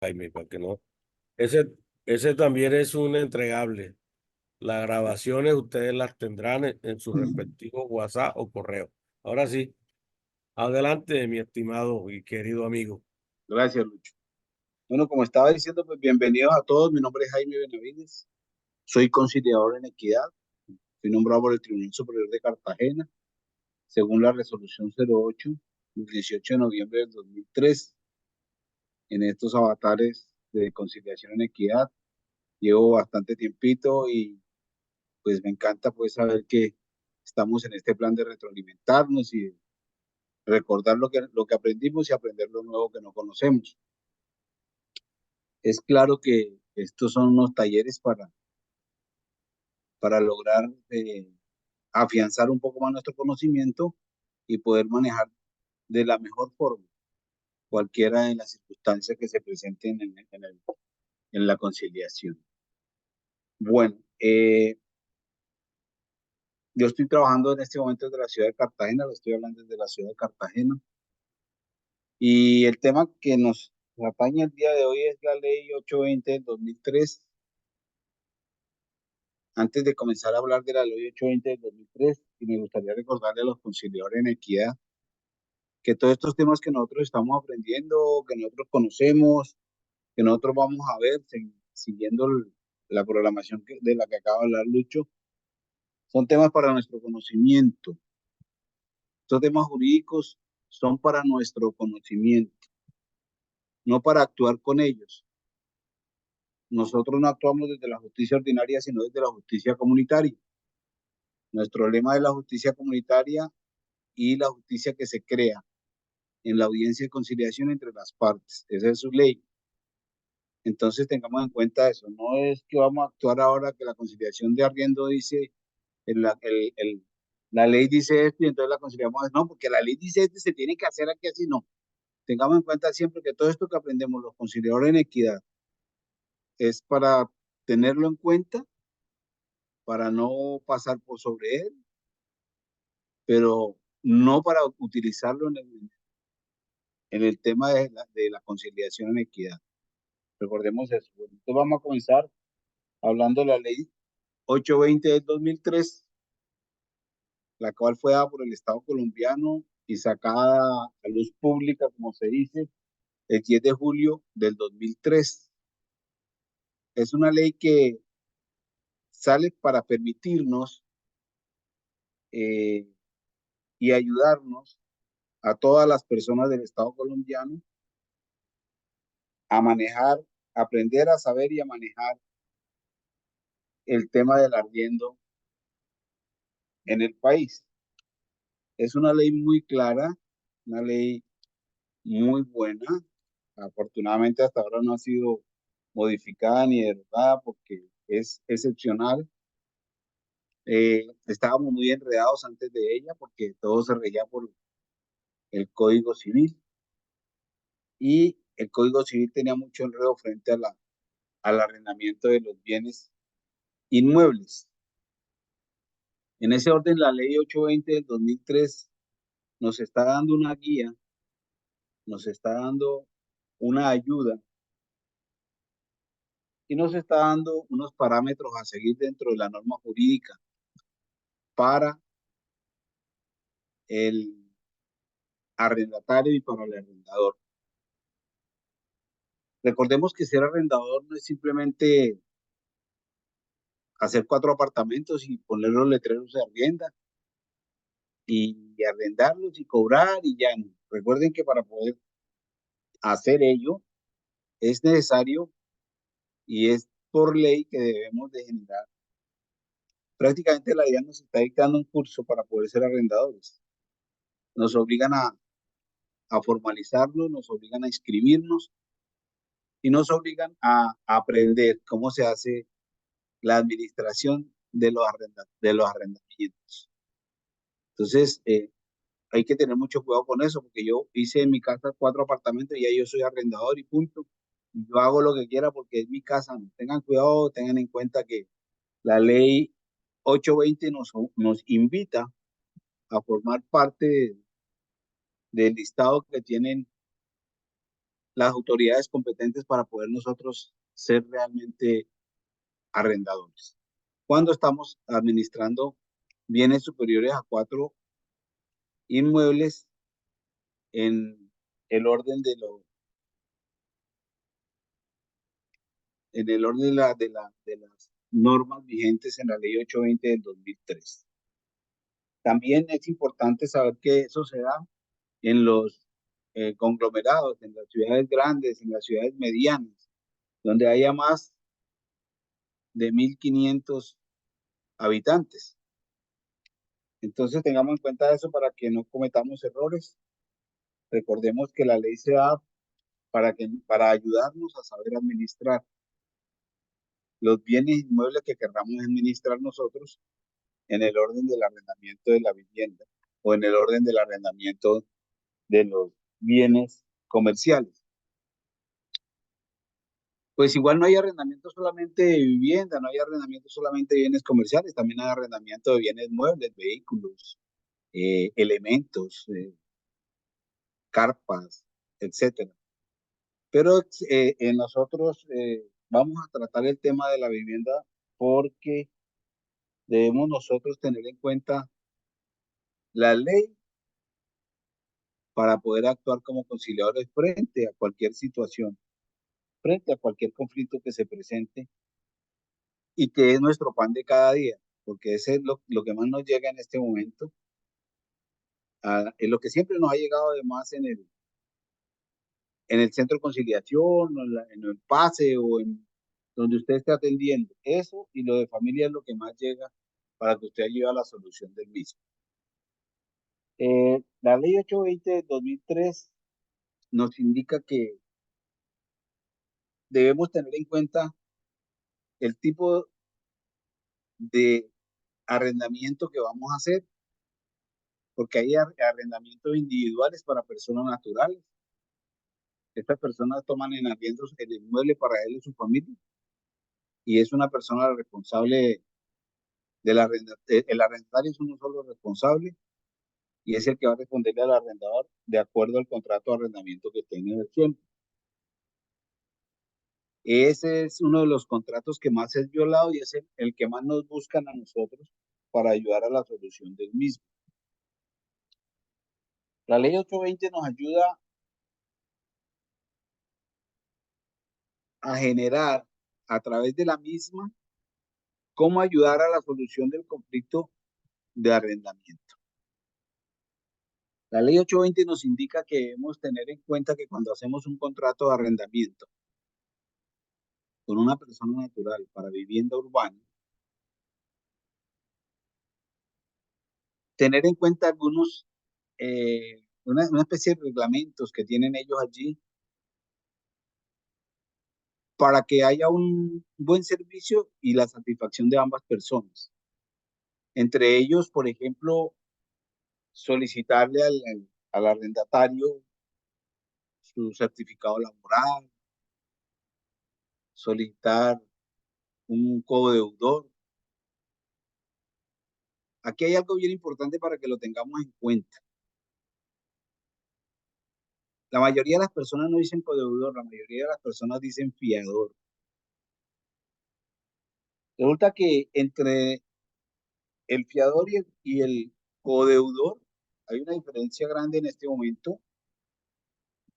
Jaime, para que no. Ese, ese también es un entregable. Las grabaciones ustedes las tendrán en su respectivo WhatsApp o correo. Ahora sí, adelante, mi estimado y querido amigo. Gracias, Lucho. Bueno, como estaba diciendo, pues bienvenidos a todos. Mi nombre es Jaime Benavides. Soy conciliador en equidad. Fui nombrado por el Tribunal Superior de Cartagena, según la resolución 08 del 18 de noviembre del 2003. En estos avatares de conciliación en equidad llevo bastante tiempito y pues me encanta pues saber que estamos en este plan de retroalimentarnos y recordar lo que aprendimos y aprender lo nuevo que no conocemos. Es claro que estos son unos talleres para lograr afianzar un poco más nuestro conocimiento y poder manejar de la mejor forma cualquiera de las circunstancias que se presenten en la conciliación. Bueno, yo estoy trabajando en este momento desde la ciudad de Cartagena, lo estoy hablando desde la ciudad de Cartagena, y el tema que nos atañe el día de hoy es la ley 820 del 2003. Antes de comenzar a hablar de la ley 820 del 2003, y me gustaría recordarle a los conciliadores en equidad que todos estos temas que nosotros estamos aprendiendo, que nosotros conocemos, que nosotros vamos a ver siguiendo la programación de la que acaba de hablar Lucho, son temas para nuestro conocimiento. Estos temas jurídicos son para nuestro conocimiento, no para actuar con ellos. Nosotros no actuamos desde la justicia ordinaria, sino desde la justicia comunitaria. Nuestro lema es la justicia comunitaria y la justicia que se crea en la audiencia de conciliación entre las partes. Esa es su ley. Entonces tengamos en cuenta eso. No es que vamos a actuar ahora que la conciliación de arriendo dice, la ley dice esto y entonces la conciliamos. No, porque la ley dice esto y se tiene que hacer aquí así. No. Tengamos en cuenta siempre que todo esto que aprendemos los conciliadores en equidad es para tenerlo en cuenta, para no pasar por sobre él, pero no para utilizarlo en el tema de la conciliación en equidad. Recordemos eso. Bueno, entonces vamos a comenzar hablando de la ley 820 del 2003, la cual fue dada por el Estado colombiano y sacada a luz pública, como se dice, el 10 de julio del 2003. Es una ley que sale para permitirnos eh, y ayudarnos a todas las personas del Estado colombiano a manejar, a aprender a saber y a manejar el tema del arriendo en el país. Es una ley muy clara, una ley muy buena. Afortunadamente hasta ahora no ha sido modificada ni derogada porque es excepcional. Estábamos muy enredados antes de ella porque todo se regía por el Código Civil y el Código Civil tenía mucho enredo frente al arrendamiento de los bienes inmuebles. En ese orden, la ley 820 del 2003 nos está dando una guía, nos está dando una ayuda y nos está dando unos parámetros a seguir dentro de la norma jurídica para el arrendatario y para el arrendador. Recordemos que ser arrendador no es simplemente hacer 4 apartamentos y poner los letreros de arrienda y arrendarlos y cobrar y ya no. Recuerden que para poder hacer ello es necesario y es por ley que debemos de generar. Prácticamente la DIAN nos está dictando un curso para poder ser arrendadores. Nos obligan a formalizarlo, nos obligan a inscribirnos y nos obligan a aprender cómo se hace la administración de los arrendamientos. Entonces, hay que tener mucho cuidado con eso, porque yo hice en mi casa 4 apartamentos y ya yo soy arrendador y punto. Y yo hago lo que quiera porque es mi casa. ¿No? Tengan cuidado, tengan en cuenta que la ley 820 nos invita a formar parte del listado que tienen las autoridades competentes para poder nosotros ser realmente arrendadores. Cuando estamos administrando bienes superiores a 4 inmuebles en el orden de las normas vigentes en la ley 820 del 2003. También es importante saber que eso se da en los conglomerados, en las ciudades grandes, en las ciudades medianas, donde haya más de 1.500 habitantes. Entonces tengamos en cuenta eso para que no cometamos errores. Recordemos que la ley se da para ayudarnos a saber administrar los bienes inmuebles que queramos administrar nosotros en el orden del arrendamiento de la vivienda o en el orden del arrendamiento de los bienes comerciales. Pues igual no hay arrendamiento solamente de vivienda, no hay arrendamiento solamente de bienes comerciales, también hay arrendamiento de bienes muebles, vehículos, elementos, carpas, etcétera. Pero nosotros vamos a tratar el tema de la vivienda porque debemos nosotros tener en cuenta la ley para poder actuar como conciliadores frente a cualquier situación, frente a cualquier conflicto que se presente y que es nuestro pan de cada día, porque ese es lo que más nos llega en este momento, es lo que siempre nos ha llegado además en el centro de conciliación, o en el pase o en donde usted esté atendiendo. Eso y lo de familia es lo que más llega para que usted lleve a la solución del mismo. La ley 820 de 2003 nos indica que debemos tener en cuenta el tipo de arrendamiento que vamos a hacer, porque hay arrendamientos individuales para personas naturales. Estas personas toman en arriendo el inmueble para él y su familia, y es una persona responsable del arrendatario. El arrendatario es uno solo responsable, y es el que va a responderle al arrendador de acuerdo al contrato de arrendamiento que tenga en el tiempo. Ese es uno de los contratos que más es violado y es el que más nos buscan a nosotros para ayudar a la solución del mismo. La ley 820 nos ayuda a generar a través de la misma cómo ayudar a la solución del conflicto de arrendamiento. La ley 820 nos indica que debemos tener en cuenta que cuando hacemos un contrato de arrendamiento con una persona natural para vivienda urbana, tener en cuenta una especie de reglamentos que tienen ellos allí para que haya un buen servicio y la satisfacción de ambas personas. Entre ellos, por ejemplo, solicitarle al arrendatario su certificado laboral, solicitar un codeudor. Aquí hay algo bien importante para que lo tengamos en cuenta. La mayoría de las personas no dicen codeudor, la mayoría de las personas dicen fiador. Resulta que entre el fiador y el codeudor hay una diferencia grande en este momento,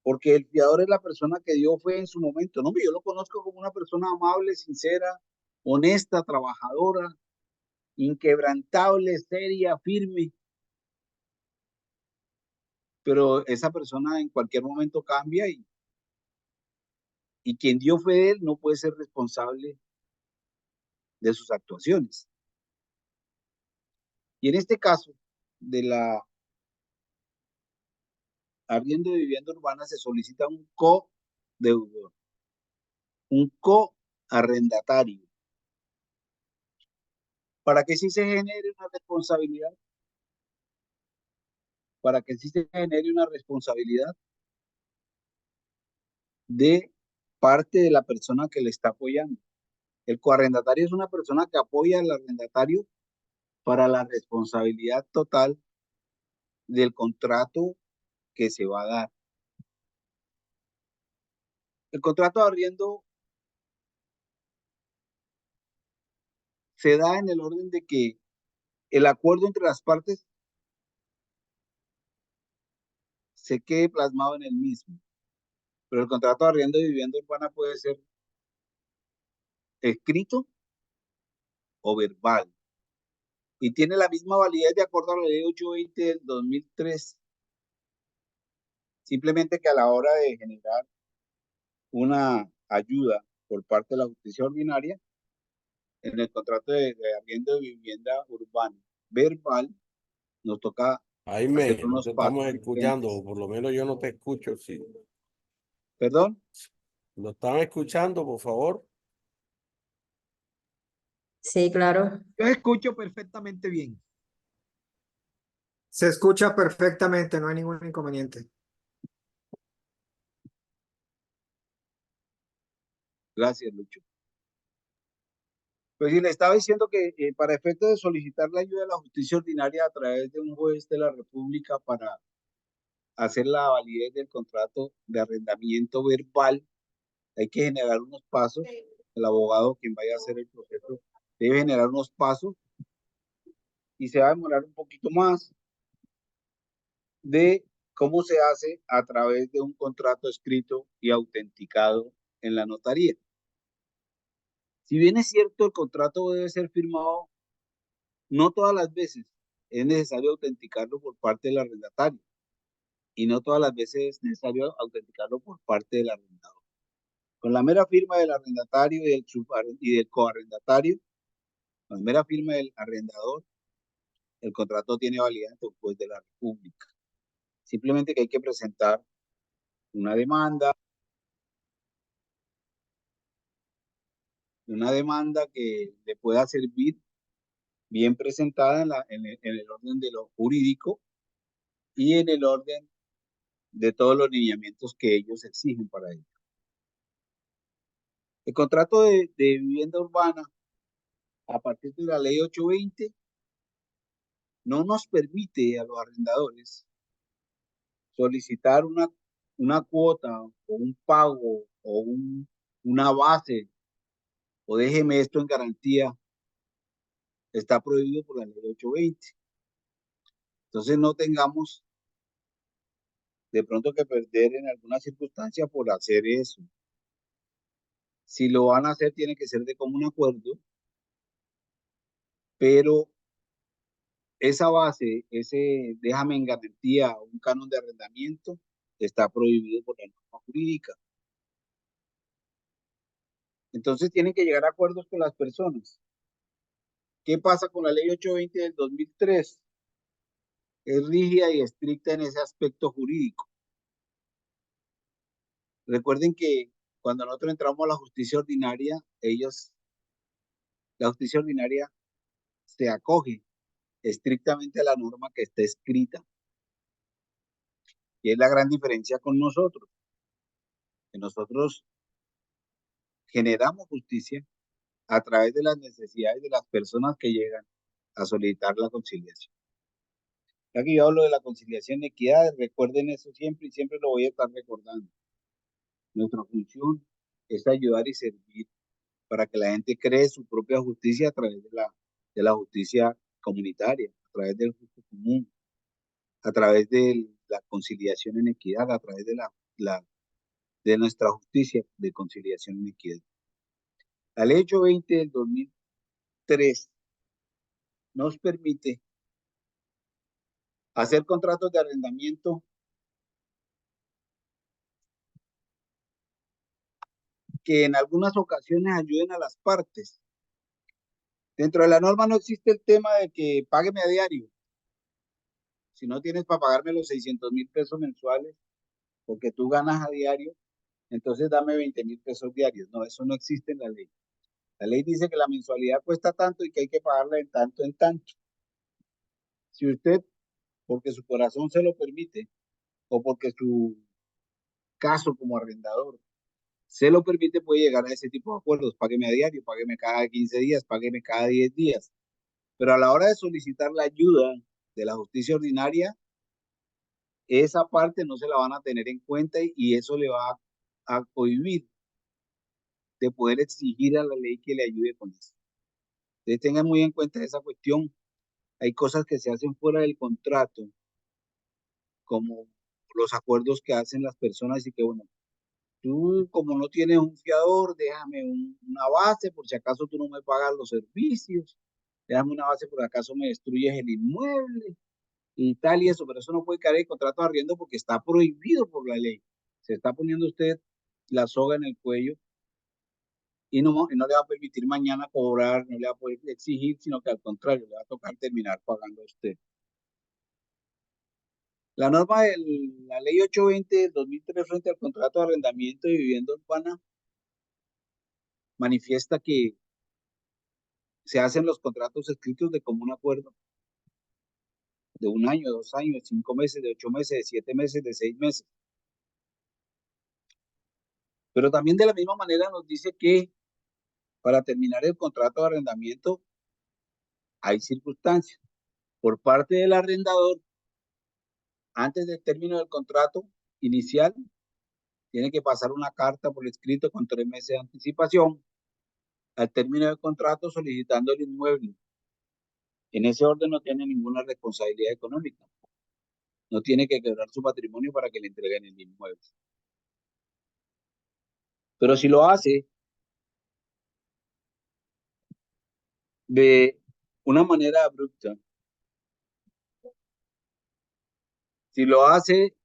porque el fiador es la persona que dio fe en su momento. No, yo lo conozco como una persona amable, sincera, honesta, trabajadora, inquebrantable, seria, firme, pero esa persona en cualquier momento cambia y quien dio fe de él no puede ser responsable de sus actuaciones. Y en este caso de la arriendo de vivienda urbana se solicita un codeudor, un coarrendatario, para que sí se genere una responsabilidad, para que sí se genere una responsabilidad de parte de la persona que le está apoyando. El coarrendatario es una persona que apoya al arrendatario para la responsabilidad total del contrato que se va a dar. El contrato de arriendo se da en el orden de que el acuerdo entre las partes se quede plasmado en el mismo. Pero el contrato de arriendo de vivienda urbana puede ser escrito o verbal y tiene la misma validez de acuerdo a la ley 820 del 2003. Simplemente que a la hora de generar una ayuda por parte de la justicia ordinaria, en el contrato de arriendo de vivienda urbana verbal, nos toca hacer Jaime, no unos te estamos pasos escuchando, diferentes. o por lo menos yo no te escucho. Si ¿Perdón? lo están escuchando, por favor. Sí, claro. Yo escucho perfectamente bien. Se escucha perfectamente, no hay ningún inconveniente. Gracias, Lucho. Pues sí, le estaba diciendo que para efectos de solicitar la ayuda de la justicia ordinaria a través de un juez de la República para hacer la validez del contrato de arrendamiento verbal, hay que generar unos pasos. El abogado, quien vaya a hacer el proceso, debe generar unos pasos y se va a demorar un poquito más de cómo se hace a través de un contrato escrito y autenticado en la notaría. Si bien es cierto, el contrato debe ser firmado, no todas las veces es necesario autenticarlo por parte del arrendatario y no todas las veces es necesario autenticarlo por parte del arrendador. Con la mera firma del arrendatario y del coarrendatario, con la mera firma del arrendador, el contrato tiene validez ante un juez de la República. Simplemente que hay que presentar una demanda que le pueda servir bien presentada en el orden de lo jurídico y en el orden de todos los lineamientos que ellos exigen para ello. El contrato de vivienda urbana, a partir de la ley 820, no nos permite a los arrendadores solicitar una cuota o un pago o una base o déjeme esto en garantía. Está prohibido por la ley 820. Entonces no tengamos de pronto que perder en alguna circunstancia por hacer eso. Si lo van a hacer, tiene que ser de común acuerdo, pero esa base, ese déjame en garantía, un canon de arrendamiento, está prohibido por la norma jurídica. Entonces tienen que llegar a acuerdos con las personas. ¿Qué pasa con la ley 820 del 2003? Es rígida y estricta en ese aspecto jurídico. Recuerden que cuando nosotros entramos a la justicia ordinaria, la justicia ordinaria se acoge estrictamente a la norma que está escrita. Y es la gran diferencia con nosotros, que nosotros generamos justicia a través de las necesidades de las personas que llegan a solicitar la conciliación. Ya que yo hablo de la conciliación y equidad, recuerden eso siempre y siempre lo voy a estar recordando. Nuestra función es ayudar y servir para que la gente cree su propia justicia a través de la justicia comunitaria, a través del justo común, a través de la conciliación en equidad, a través de nuestra justicia de conciliación en equidad. La ley 820 del 2003 nos permite hacer contratos de arrendamiento que en algunas ocasiones ayuden a las partes. Dentro de la norma no existe el tema de que págueme a diario. Si no tienes para pagarme los 600.000 pesos mensuales, porque tú ganas a diario, entonces dame 20.000 pesos diarios. No, eso no existe en la ley. La ley dice que la mensualidad cuesta tanto y que hay que pagarla en tanto en tanto. Si usted, porque su corazón se lo permite, o porque su caso como arrendador se lo permite, puede llegar a ese tipo de acuerdos. Págueme a diario, págueme cada 15 días, págueme cada 10 días. Pero a la hora de solicitar la ayuda de la justicia ordinaria, esa parte no se la van a tener en cuenta y eso le va a cohibir de poder exigir a la ley que le ayude con eso. Ustedes tengan muy en cuenta esa cuestión. Hay cosas que se hacen fuera del contrato, como los acuerdos que hacen las personas y que, bueno, tú como no tienes un fiador, déjame una base por si acaso tú no me pagas los servicios, déjame una base por si acaso me destruyes el inmueble y tal y eso, pero eso no puede caer en contrato de arriendo porque está prohibido por la ley. Se está poniendo usted la soga en el cuello y no le va a permitir mañana cobrar, no le va a poder exigir, sino que al contrario, le va a tocar terminar pagando a usted. La norma de la ley 820 del 2003 frente al contrato de arrendamiento de vivienda urbana manifiesta que se hacen los contratos escritos de común acuerdo de 1 año, 2 años, de 5 meses, de 8 meses, de 7 meses, de 6 meses. Pero también de la misma manera nos dice que para terminar el contrato de arrendamiento hay circunstancias. Por parte del arrendador, antes del término del contrato inicial, tiene que pasar una carta por escrito con 3 meses de anticipación al término del contrato solicitando el inmueble. En ese orden no tiene ninguna responsabilidad económica. No tiene que quebrar su patrimonio para que le entreguen el inmueble. Pero si lo hace de una manera abrupta, si lo hace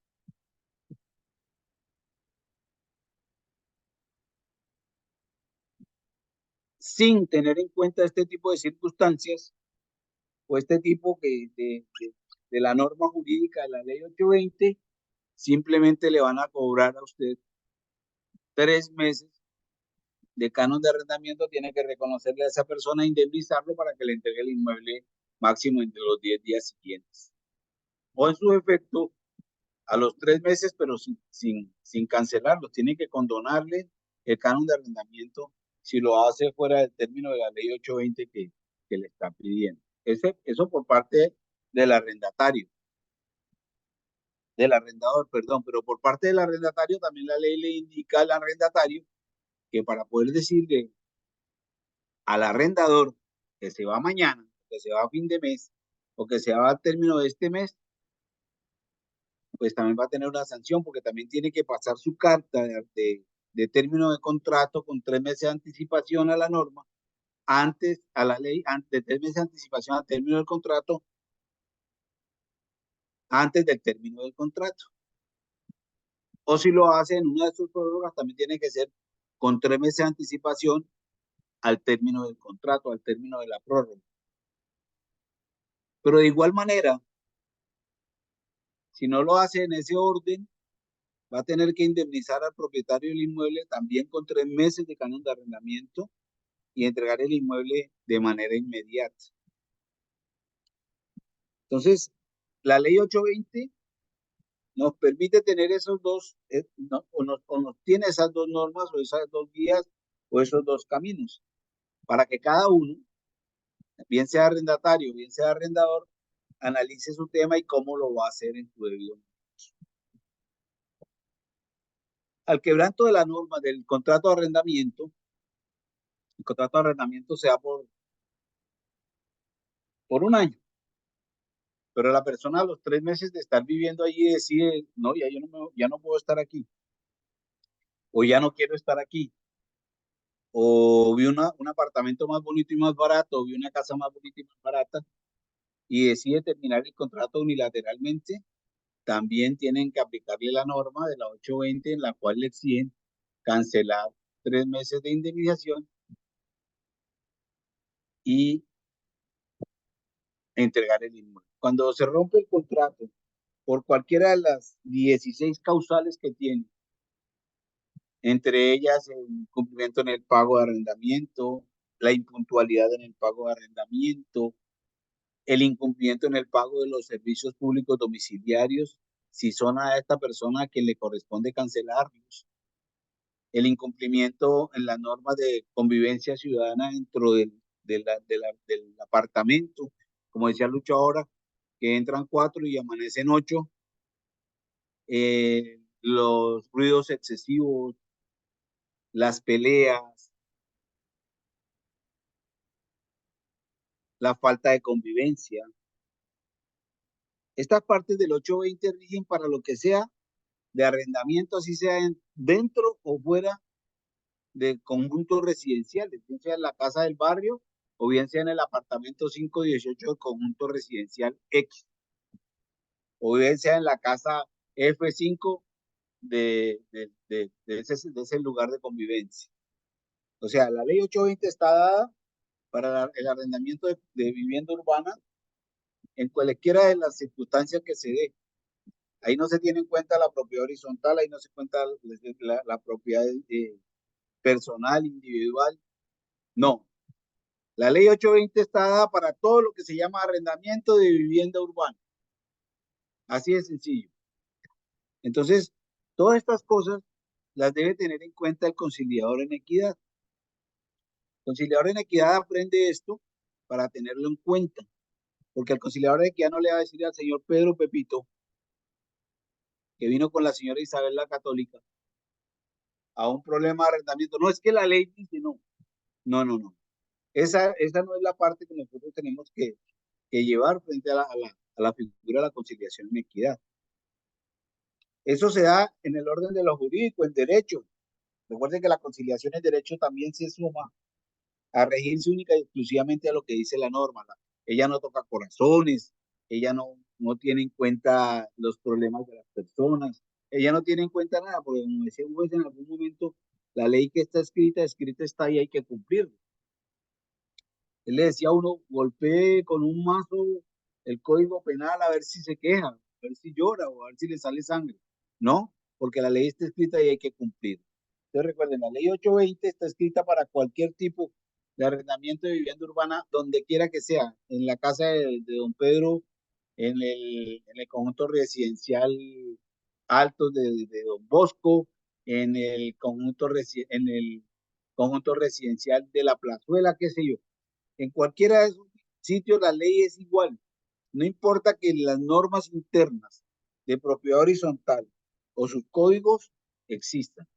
sin tener en cuenta este tipo de circunstancias o este tipo de la norma jurídica de la ley 820, simplemente le van a cobrar a usted 3 meses de canon de arrendamiento, tiene que reconocerle a esa persona e indemnizarlo para que le entregue el inmueble máximo entre los 10 días siguientes. O en su efecto, a los 3 meses, pero sin cancelarlo, tiene que condonarle el canon de arrendamiento si lo hace fuera del término de la ley 820 que le está pidiendo. Eso por parte del arrendatario, del arrendador, perdón, pero por parte del arrendatario también la ley le indica al arrendatario que para poder decirle al arrendador que se va mañana, que se va a fin de mes o que se va al término de este mes, pues también va a tener una sanción porque también tiene que pasar su carta de término de contrato con 3 meses de anticipación a la norma, antes a la ley, antes de 3 meses de anticipación al término del contrato, antes del término del contrato. O si lo hace en una de sus prórrogas, también tiene que ser con 3 meses de anticipación al término del contrato, al término de la prórroga. Pero de igual manera, si no lo hace en ese orden, va a tener que indemnizar al propietario del inmueble también con 3 meses de canon de arrendamiento y entregar el inmueble de manera inmediata. Entonces, la ley 820 nos permite tener esos dos, o nos tiene esas dos normas o esas dos vías o esos dos caminos, para que cada uno, bien sea arrendatario, bien sea arrendador, analice su tema y cómo lo va a hacer en su debido momento. Al quebranto de la norma del contrato de arrendamiento, el contrato de arrendamiento se da por 1 año, pero la persona a los 3 meses de estar viviendo allí decide, no, ya no puedo estar aquí, o ya no quiero estar aquí, o vi un apartamento más bonito y más barato, o vi una casa más bonita y más barata, y decide terminar el contrato unilateralmente, también tienen que aplicarle la norma de la 820 en la cual le exigen cancelar 3 meses de indemnización y entregar el inmueble. Cuando se rompe el contrato por cualquiera de las 16 causales que tiene, entre ellas el incumplimiento en el pago de arrendamiento, la impuntualidad en el pago de arrendamiento, el incumplimiento en el pago de los servicios públicos domiciliarios, si son a esta persona a quien le corresponde cancelarlos, el incumplimiento en las normas de convivencia ciudadana dentro del apartamento, como decía Lucho ahora, que entran 4 y amanecen 8, los ruidos excesivos, las peleas, la falta de convivencia. Estas partes del 820 rigen para lo que sea de arrendamiento, así sea dentro o fuera de conjuntos residenciales, bien sea en la casa del barrio o bien sea en el apartamento 518 del conjunto residencial X, o bien sea en la casa F5 de ese lugar de convivencia. O sea, la ley 820 está dada para el arrendamiento de vivienda urbana en cualquiera de las circunstancias que se dé. Ahí no se tiene en cuenta la propiedad horizontal, ahí no se cuenta la propiedad personal, individual. No. La ley 820 está dada para todo lo que se llama arrendamiento de vivienda urbana. Así de sencillo. Entonces, todas estas cosas las debe tener en cuenta el conciliador en equidad. El conciliador en equidad aprende esto para tenerlo en cuenta, porque el conciliador en equidad no le va a decir al señor Pedro Pepito, que vino con la señora Isabel la Católica, a un problema de arrendamiento. No, es que la ley dice no. No, no, no. Esa no es la parte que nosotros tenemos que llevar frente a la figura de la conciliación en equidad. Eso se da en el orden de lo jurídico, en derecho. Recuerden que la conciliación en derecho también se suma a regirse única y exclusivamente a lo que dice la norma. Ella no toca corazones, ella no tiene en cuenta los problemas de las personas, ella no tiene en cuenta nada, porque como decía un juez en algún momento, la ley que está escrita está y hay que cumplirla. Él le decía a uno, golpee con un mazo el código penal a ver si se queja, a ver si llora o a ver si le sale sangre. No, porque la ley está escrita y hay que cumplir. Entonces recuerden, la ley 820 está escrita para cualquier tipo de arrendamiento de vivienda urbana, donde quiera que sea, en la casa de don Pedro, en el conjunto residencial Altos de don Bosco, en el conjunto residencial de la Plazuela, qué sé yo. En cualquiera de esos sitios la ley es igual. No importa que las normas internas de propiedad horizontal o sus códigos existan.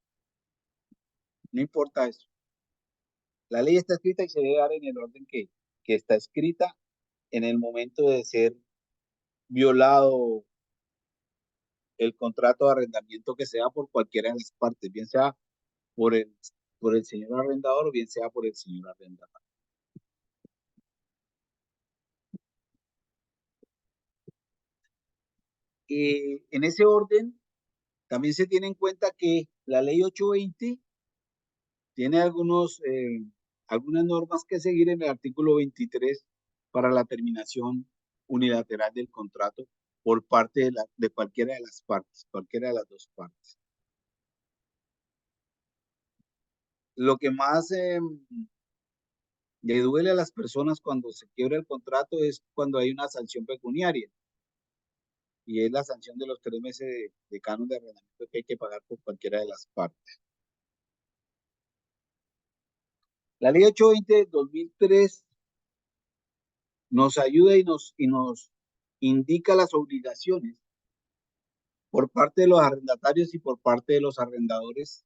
No importa eso. La ley está escrita y se debe dar en el orden que está escrita en el momento de ser violado el contrato de arrendamiento que sea por cualquiera de las partes, bien sea por el señor arrendador o bien sea por el señor arrendador. En ese orden, también se tiene en cuenta que la ley 820 tiene algunas normas que seguir en el artículo 23 para la terminación unilateral del contrato por parte de cualquiera de las partes, cualquiera de las dos partes. Lo que más le duele a las personas cuando se quiebra el contrato es cuando hay una sanción pecuniaria, y es la sanción de los 3 meses de canon de arrendamiento que hay que pagar por cualquiera de las partes. La ley 820 de 2003 nos ayuda y nos indica las obligaciones por parte de los arrendatarios y por parte de los arrendadores,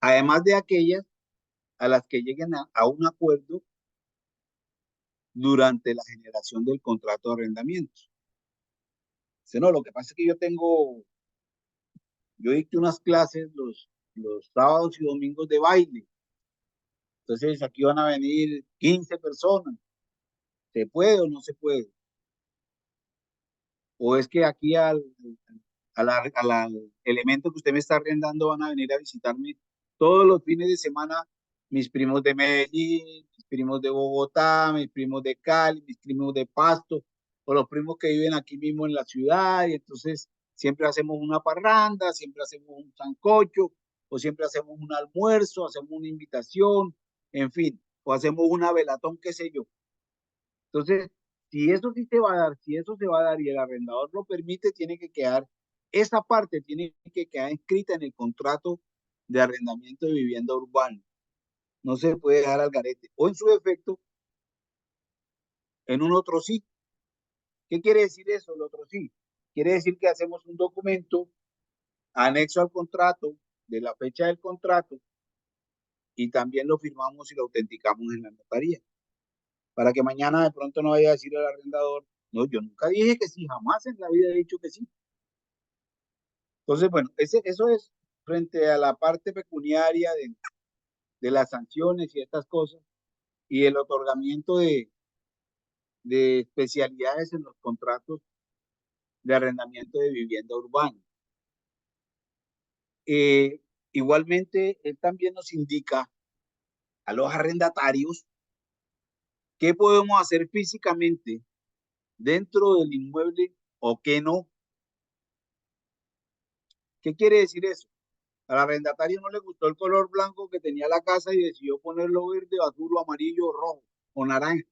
además de aquellas a las que lleguen a un acuerdo durante la generación del contrato de arrendamiento. No, lo que pasa es que yo dicté unas clases los sábados y domingos de baile. Entonces aquí van a venir 15 personas. ¿Se puede o no se puede? ¿O es que aquí al elemento que usted me está arrendando van a venir a visitarme todos los fines de semana mis primos de Medellín, mis primos de Bogotá, mis primos de Cali, mis primos de Pasto, o los primos que viven aquí mismo en la ciudad? Y entonces siempre hacemos una parranda, siempre hacemos un sancocho, o siempre hacemos un almuerzo, hacemos una invitación, en fin, o hacemos una velatón, qué sé yo. Entonces, si eso sí se va a dar, si eso se va a dar y el arrendador lo permite, tiene que quedar, esa parte tiene que quedar inscrita en el contrato de arrendamiento de vivienda urbana. No se puede dejar al garete. O en su defecto, en un otro sí. ¿Qué quiere decir eso, el otro sí? Quiere decir que hacemos un documento anexo al contrato de la fecha del contrato y también lo firmamos y lo autenticamos en la notaría. Para que mañana de pronto no vaya a decir al arrendador, no, yo nunca dije que sí, jamás en la vida he dicho que sí. Entonces, bueno, eso es frente a la parte pecuniaria de las sanciones y estas cosas y el otorgamiento de especialidades en los contratos de arrendamiento de vivienda urbana. Eh, Igualmente, él también nos indica a los arrendatarios qué podemos hacer físicamente dentro del inmueble o qué no. ¿Qué quiere decir eso? Al arrendatario no le gustó el color blanco que tenía la casa y decidió ponerlo verde, azul, o amarillo, o rojo o naranja.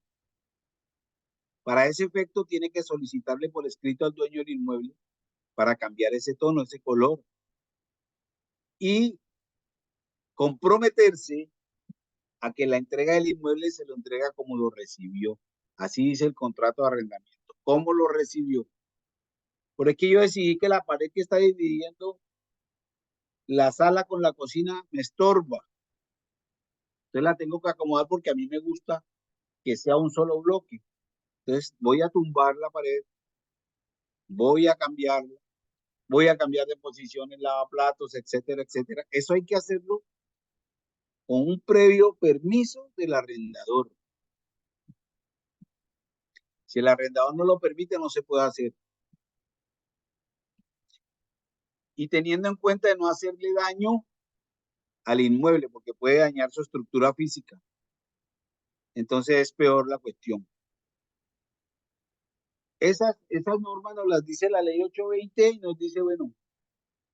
Para ese efecto tiene que solicitarle por escrito al dueño del inmueble para cambiar ese tono, ese color y comprometerse a que la entrega del inmueble se lo entrega como lo recibió. Así dice el contrato de arrendamiento. ¿Cómo lo recibió? Por es que yo decidí que la pared que está dividiendo la sala con la cocina me estorba. Entonces la tengo que acomodar porque a mí me gusta que sea un solo bloque. Entonces voy a tumbar la pared, voy a cambiarla, voy a cambiar de posición el lavaplatos, etcétera, etcétera. Eso hay que hacerlo con un previo permiso del arrendador. Si el arrendador no lo permite, no se puede hacer. Y teniendo en cuenta de no hacerle daño al inmueble, porque puede dañar su estructura física. Entonces es peor la cuestión. Esas normas nos las dice la ley 820 y nos dice, bueno,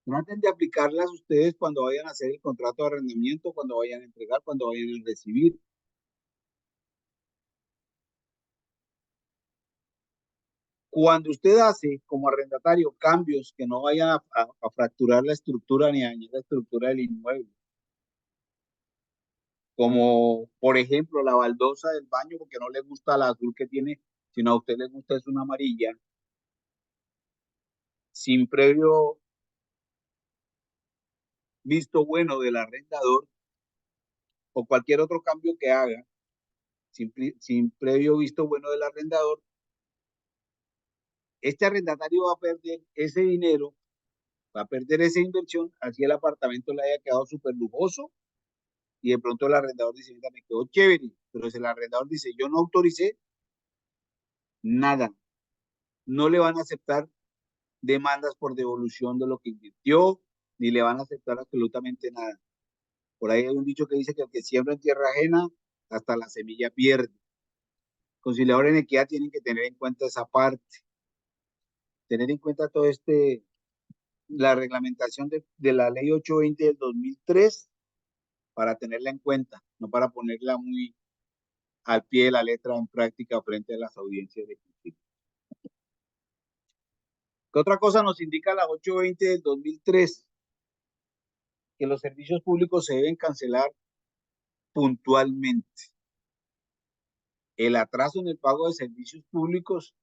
traten de aplicarlas ustedes cuando vayan a hacer el contrato de arrendamiento, cuando vayan a entregar, cuando vayan a recibir. Cuando usted hace como arrendatario cambios que no vayan a fracturar la estructura ni a dañar la estructura del inmueble, como por ejemplo la baldosa del baño, porque no le gusta la azul que tiene, sino a usted le gusta es una amarilla, sin previo visto bueno del arrendador o cualquier otro cambio que haga, sin previo visto bueno del arrendador, este arrendatario va a perder ese dinero, va a perder esa inversión, así el apartamento le haya quedado súper lujoso y de pronto el arrendador dice, mira, me quedó chévere, pero si el arrendador dice, yo no autoricé nada, no le van a aceptar demandas por devolución de lo que invirtió, ni le van a aceptar absolutamente nada. Por ahí hay un dicho que dice que el que siembra en tierra ajena, hasta la semilla pierde. Conciliador en equidad tienen que tener en cuenta esa parte, tener en cuenta todo la reglamentación de la ley 820 del 2003 para tenerla en cuenta, no para ponerla muy al pie de la letra en práctica frente a las audiencias de justicia. ¿Qué otra cosa nos indica la 820 del 2003? Que los servicios públicos se deben cancelar puntualmente. El atraso en el pago de servicios públicos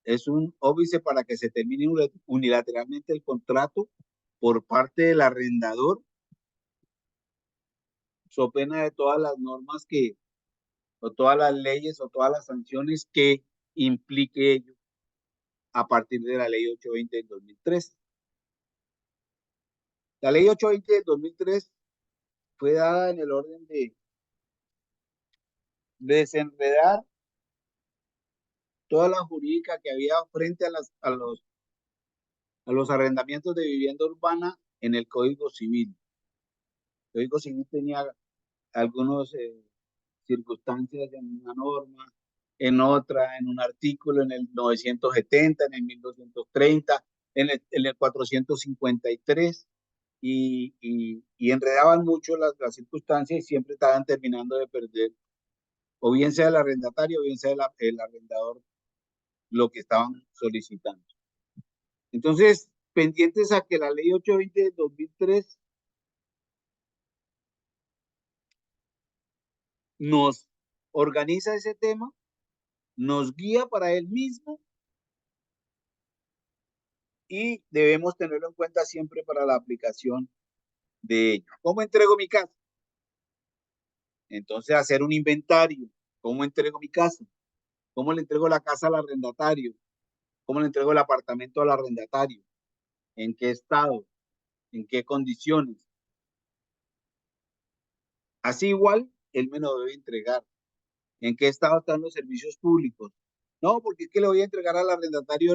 es un óbice para que se termine unilateralmente el contrato por parte del arrendador, so pena de todas las normas o todas las leyes, o todas las sanciones que implique ello a partir de la ley 820 del 2003. La ley 820 del 2003 fue dada en el orden de desenredar toda la jurídica que había frente a los arrendamientos de vivienda urbana en el Código Civil. El Código Civil tenía algunas circunstancias en una norma, en otra, en un artículo, en el 970, en el 1230, en el 453, y enredaban mucho las circunstancias y siempre estaban terminando de perder, o bien sea el arrendatario, o bien sea el arrendador, lo que estaban solicitando. Entonces, pendientes a que la ley 820 de 2003 nos organiza ese tema, nos guía para él mismo y debemos tenerlo en cuenta siempre para la aplicación de ello. ¿Cómo entrego mi casa? Entonces, hacer un inventario. ¿Cómo entrego mi casa? ¿Cómo le entrego la casa al arrendatario? ¿Cómo le entrego el apartamento al arrendatario? ¿En qué estado? ¿En qué condiciones? Así igual, él me lo debe entregar. ¿En qué estado están los servicios públicos? No, porque es que le voy a entregar al arrendatario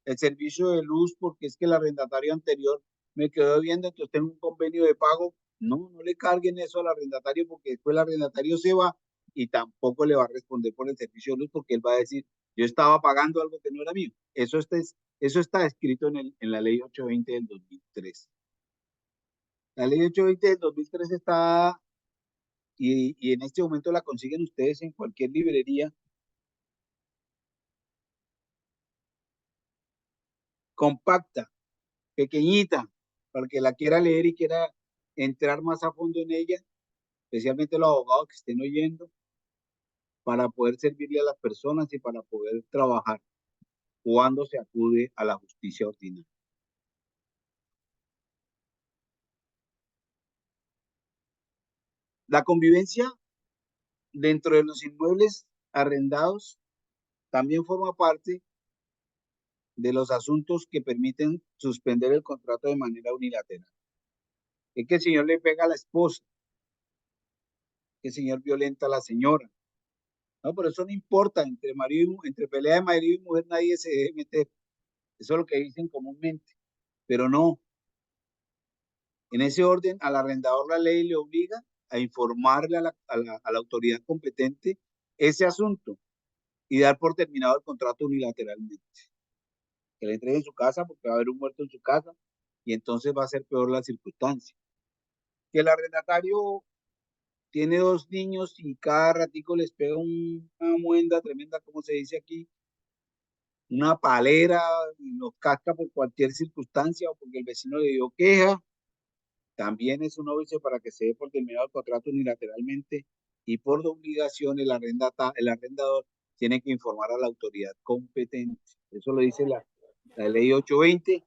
el servicio de luz porque es que el arrendatario anterior me quedó viendo, entonces tengo un convenio de pago. No, no le carguen eso al arrendatario porque después el arrendatario se va y tampoco le va a responder por el servicio de luz porque él va a decir, yo estaba pagando algo que no era mío. Eso está escrito en la ley 820 del 2003. La ley 820 del 2003 está, y en este momento la consiguen ustedes en cualquier librería, compacta, pequeñita, para que la quiera leer y quiera entrar más a fondo en ella, especialmente los abogados que estén oyendo, para poder servirle a las personas y para poder trabajar cuando se acude a la justicia ordinaria. La convivencia dentro de los inmuebles arrendados también forma parte de los asuntos que permiten suspender el contrato de manera unilateral. Es que el señor le pega a la esposa, que el señor violenta a la señora. No, pero eso no importa, entre pelea de marido y mujer nadie se debe meter. Eso es lo que dicen comúnmente, pero no. En ese orden, al arrendador la ley le obliga a informarle a la autoridad competente ese asunto y dar por terminado el contrato unilateralmente. Que le entreguen su casa porque va a haber un muerto en su casa y entonces va a ser peor la circunstancia. Que el arrendatario tiene 2 niños y cada ratico les pega una muenda tremenda, como se dice aquí, una palera, y los casca por cualquier circunstancia o porque el vecino le dio queja, también es un óbice para que se dé por terminado el contrato unilateralmente y por obligación el arrendador tiene que informar a la autoridad competente. Eso lo dice la ley 820,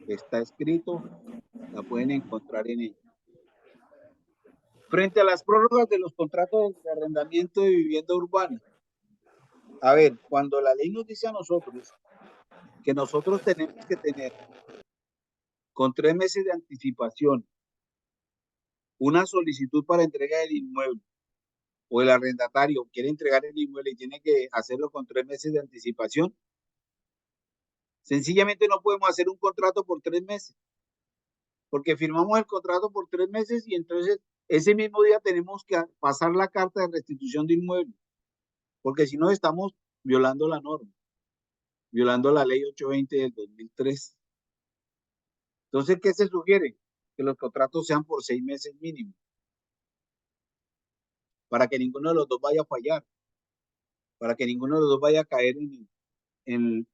está escrito, la pueden encontrar en ella. Frente a las prórrogas de los contratos de arrendamiento de vivienda urbana, a ver, cuando la ley nos dice a nosotros que nosotros tenemos que tener con 3 meses de anticipación una solicitud para entrega del inmueble, o el arrendatario quiere entregar el inmueble y tiene que hacerlo con 3 meses de anticipación, sencillamente no podemos hacer un contrato por 3 meses, porque firmamos el contrato por 3 meses y entonces ese mismo día tenemos que pasar la carta de restitución de inmueble, porque si no estamos violando la norma, violando la ley 820 del 2003. Entonces, ¿qué se sugiere? Que los contratos sean por 6 meses mínimo, para que ninguno de los dos vaya a fallar, para que ninguno de los dos vaya a caer en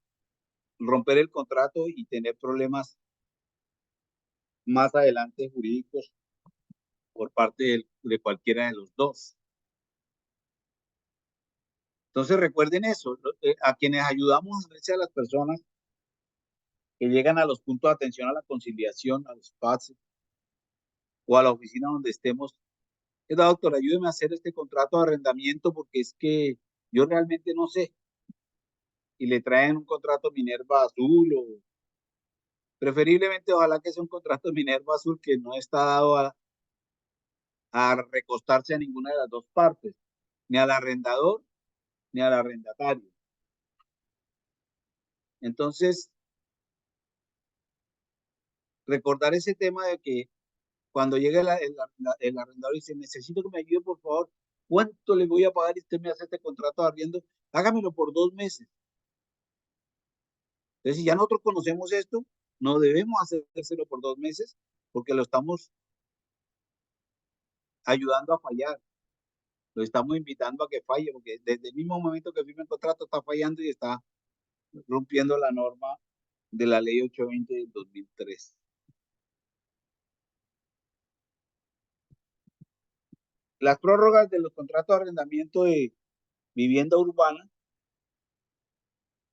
romper el contrato y tener problemas más adelante jurídicos por parte de cualquiera de los dos. Entonces recuerden eso, a quienes ayudamos a veces a las personas que llegan a los puntos de atención a la conciliación, a los PATS o a la oficina donde estemos, es doctor, ayúdeme a hacer este contrato de arrendamiento porque es que yo realmente no sé. Y le traen un contrato Minerva Azul o preferiblemente ojalá que sea un contrato Minerva Azul que no está dado a recostarse a ninguna de las dos partes, ni al arrendador ni al arrendatario. Entonces, recordar ese tema de que cuando llega el arrendador y dice, necesito que me ayude, por favor, ¿cuánto le voy a pagar y usted me hace este contrato de arriendo? Hágamelo por 2 meses. Entonces, si ya nosotros conocemos esto, no debemos hacérselo por 2 meses porque lo estamos ayudando a fallar. Lo estamos invitando a que falle, porque desde el mismo momento que firma el contrato está fallando y está rompiendo la norma de la ley 820 del 2003. Las prórrogas de los contratos de arrendamiento de vivienda urbana,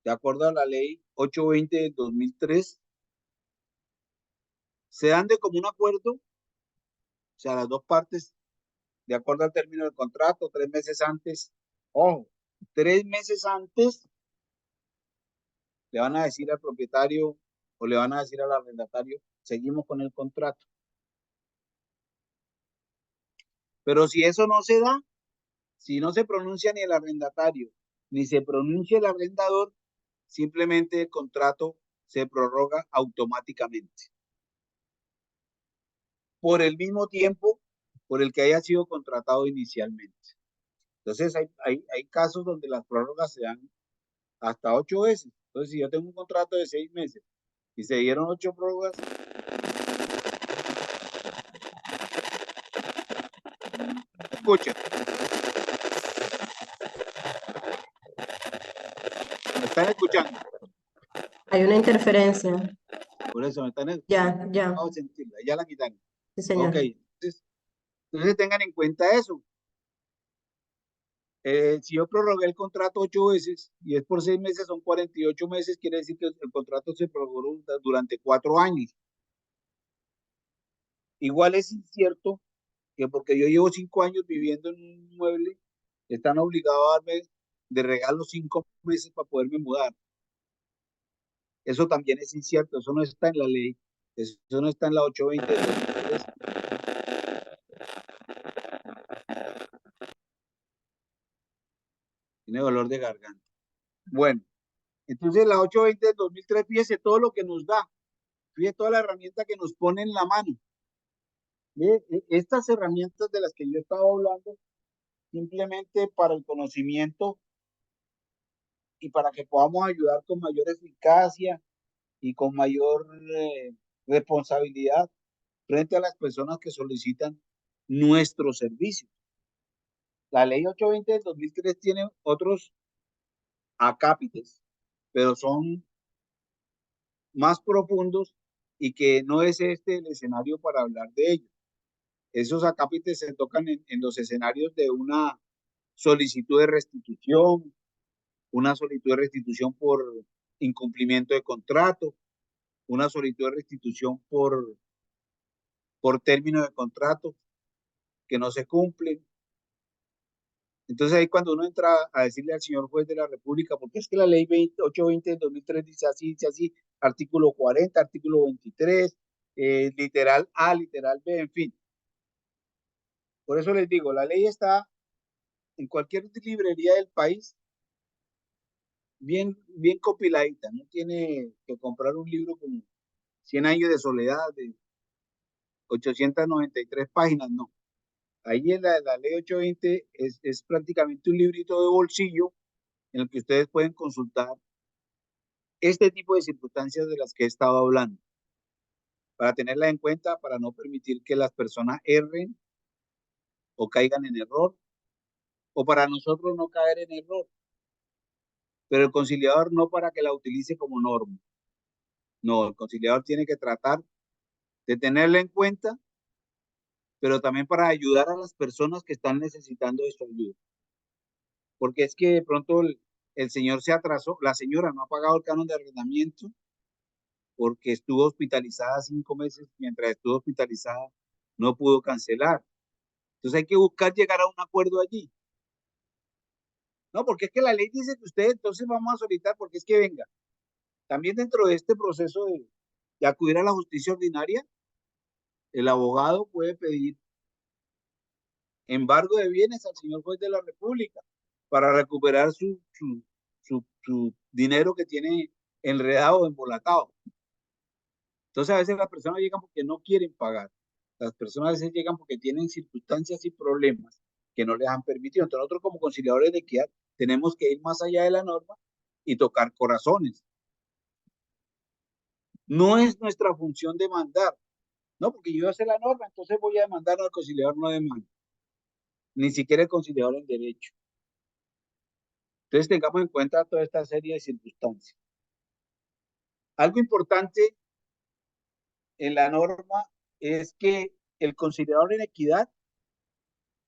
de acuerdo a la ley 820 del 2003, se dan de común acuerdo, o sea, las dos partes, de acuerdo al término del contrato, 3 meses antes, ojo, 3 meses antes le van a decir al propietario o le van a decir al arrendatario, seguimos con el contrato. Pero si eso no se da, si no se pronuncia ni el arrendatario, ni se pronuncia el arrendador, simplemente el contrato se prorroga automáticamente por el mismo tiempo por el que haya sido contratado inicialmente. Entonces hay casos donde las prórrogas se dan hasta 8 veces. Entonces, si yo tengo un contrato de 6 meses y se dieron 8 prórrogas, escucha, me están escuchando, Hay una interferencia. por eso me están Ya, ya. Vamos a sentirla, ya la quitaron. Sí, señor. Ok, entonces tengan en cuenta eso. Si yo prorrogué el contrato 8 veces y es por 6 meses, son 48 meses, quiere decir que el contrato se prorrogó durante 4 años. Igual es incierto que porque yo llevo 5 años viviendo en un inmueble, están obligados a darme de regalo 5 meses para poderme mudar. Eso también es incierto, eso no está en la ley, eso no está en la 820 del 2003. Tiene dolor de garganta. Bueno, entonces la 820 del 2003, fíjese todo lo que nos da, fíjese toda la herramienta que nos pone en la mano. Estas herramientas de las que yo estaba hablando, simplemente para el conocimiento y para que podamos ayudar con mayor eficacia y con mayor responsabilidad frente a las personas que solicitan nuestros servicios. La ley 820 del 2003 tiene otros acápites, pero son más profundos y que no es este el escenario para hablar de ellos. Esos acápites se tocan en los escenarios de una solicitud de restitución, una solicitud de restitución por incumplimiento de contrato, una solicitud de restitución por término de contrato que no se cumplen. Entonces ahí cuando uno entra a decirle al señor juez de la República, porque es que la ley 820 del 2003 dice así, artículo 40, artículo 23, literal A, literal B, en fin. Por eso les digo, la ley está en cualquier librería del país bien, bien compiladita, no tiene que comprar un libro como 100 años de soledad de 893 páginas, no. Ahí en la ley 820 es prácticamente un librito de bolsillo en el que ustedes pueden consultar este tipo de circunstancias de las que he estado hablando, para tenerla en cuenta, para no permitir que las personas erren o caigan en error, o para nosotros no caer en error, pero el conciliador no para que la utilice como norma. No, el conciliador tiene que tratar de tenerla en cuenta, pero también para ayudar a las personas que están necesitando de su ayuda. Porque es que de pronto el señor se atrasó, la señora no ha pagado el canon de arrendamiento porque estuvo hospitalizada 5 meses, mientras estuvo hospitalizada no pudo cancelar. Entonces hay que buscar llegar a un acuerdo allí. No, porque es que la ley dice que ustedes entonces vamos a solicitar, porque es que venga, también dentro de este proceso de acudir a la justicia ordinaria, el abogado puede pedir embargo de bienes al señor juez de la República para recuperar su dinero que tiene enredado o embolatado. Entonces a veces las personas llegan porque no quieren pagar. Las personas a veces llegan porque tienen circunstancias y problemas que no les han permitido. Entonces nosotros como conciliadores de equidad tenemos que ir más allá de la norma y tocar corazones. No es nuestra función demandar, no, porque yo sé la norma, entonces voy a demandar al conciliador, no demanda. Ni siquiera el conciliador en derecho. Entonces tengamos en cuenta toda esta serie de circunstancias. Algo importante en la norma es que el conciliador en equidad,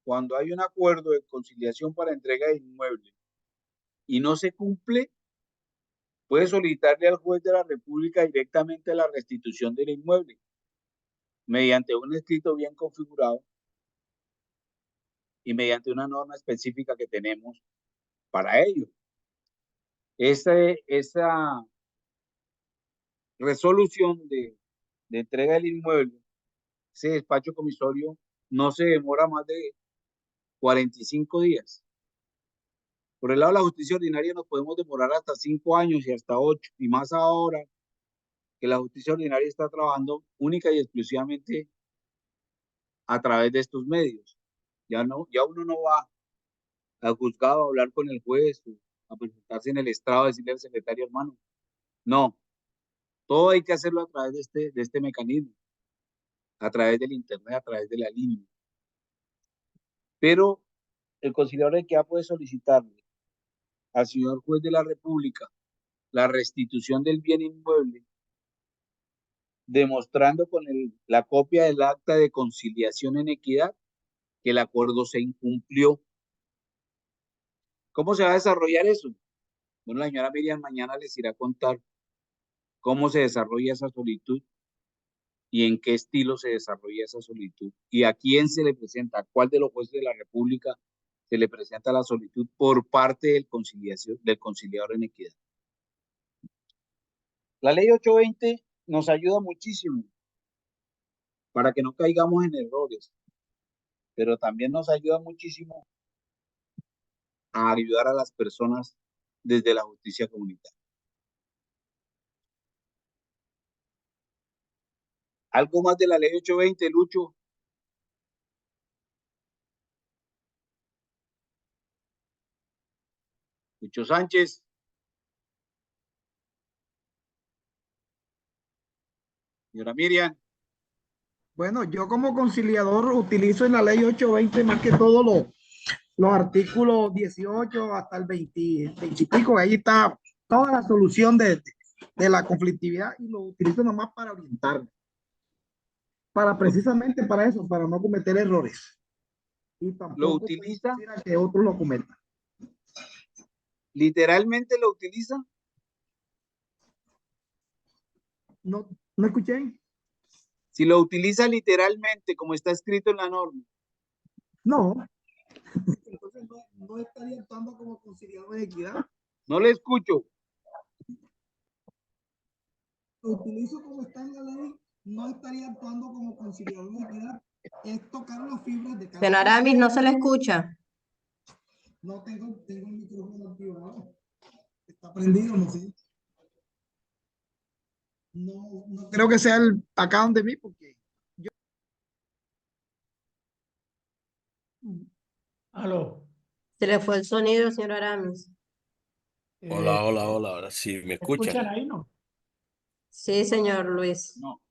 cuando hay un acuerdo de conciliación para entrega de inmueble y no se cumple, puede solicitarle al juez de la República directamente la restitución del inmueble. mediante un escrito bien configurado y mediante una norma específica que tenemos para ello. Esa resolución de entrega del inmueble, ese despacho comisorio, no se demora más de 45 días. Por el lado de la justicia ordinaria nos podemos demorar hasta 5 años y hasta 8, y más ahora que la justicia ordinaria está trabajando única y exclusivamente a través de estos medios. Ya uno no va al juzgado a hablar con el juez, a presentarse en el estrado, a decirle al secretario, hermano. No, todo hay que hacerlo a través de este mecanismo, a través del internet, a través de la línea. Pero el conciliador de equidad puede solicitarle al señor juez de la República la restitución del bien inmueble, demostrando con la copia del acta de conciliación en equidad que el acuerdo se incumplió. ¿Cómo se va a desarrollar eso? Bueno, la señora Miriam mañana les irá a contar cómo se desarrolla esa solicitud y en qué estilo se desarrolla esa solicitud y a quién se le presenta, a cuál de los jueces de la República se le presenta la solicitud por parte del conciliador en equidad. La ley 820 nos ayuda muchísimo para que no caigamos en errores, pero también nos ayuda muchísimo a ayudar a las personas desde la justicia comunitaria. ¿Algo más de la ley 820, Lucho? Lucho Sánchez. Señora Miriam. Bueno, yo como conciliador utilizo en la ley 820 más que todo los artículos 18 hasta el 20, 20 y pico. Ahí está toda la solución de la conflictividad y lo utilizo nomás para orientarme. Para precisamente para eso, para no cometer errores. Y tampoco ¿Lo utiliza? que otros lo cometan. ¿Literalmente lo utiliza? No, no escuché. Si lo utiliza literalmente, como está escrito en la norma. No. Entonces no estaría actuando como conciliador de equidad. No le escucho. Lo utilizo como está en la ley, no estaría actuando como conciliador de equidad. Es tocar las fibras de cada. Señor Aramis, no se le escucha. No tengo el micrófono activado. Está prendido, no sé. No creo que sea acá donde vi, porque yo. Aló. Se le fue el sonido, señor Aramis. Hola, hola, hola. Ahora sí, ¿me escuchan? ¿Escuchan ahí, no? Sí, señor Luis. No.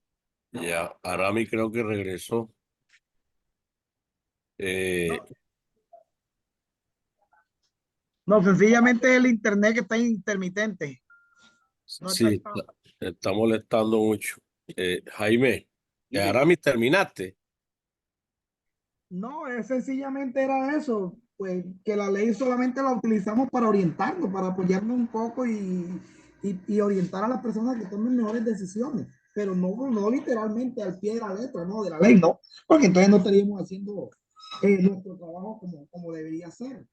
Ya, Arami creo que regresó. No, sencillamente el internet que está intermitente. No Sí, está. está molestando mucho. Jaime, Arami, ¿terminaste? No, sencillamente era eso, pues que la ley solamente la utilizamos para orientarnos, para apoyarnos un poco y orientar a las personas que tomen mejores decisiones, pero no literalmente al pie de la letra, no, de la ley, no, porque entonces no estaríamos haciendo nuestro trabajo como debería ser,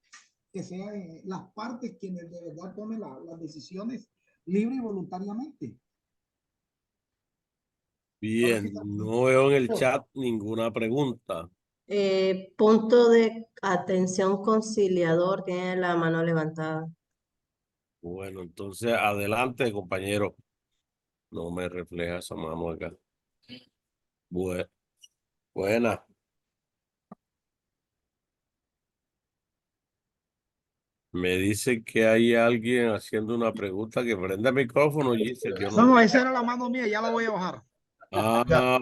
que sean las partes quienes de verdad tomen las decisiones libre y voluntariamente. Bien, no veo en el chat ninguna pregunta. Punto de atención conciliador, tiene la mano levantada. Bueno, entonces adelante, compañero. No me refleja esa mano acá. Buena. Me dice que hay alguien haciendo una pregunta que prenda el micrófono, Giselle. Yo No, no. esa era la mano mía, ya la voy a bajar. Bueno.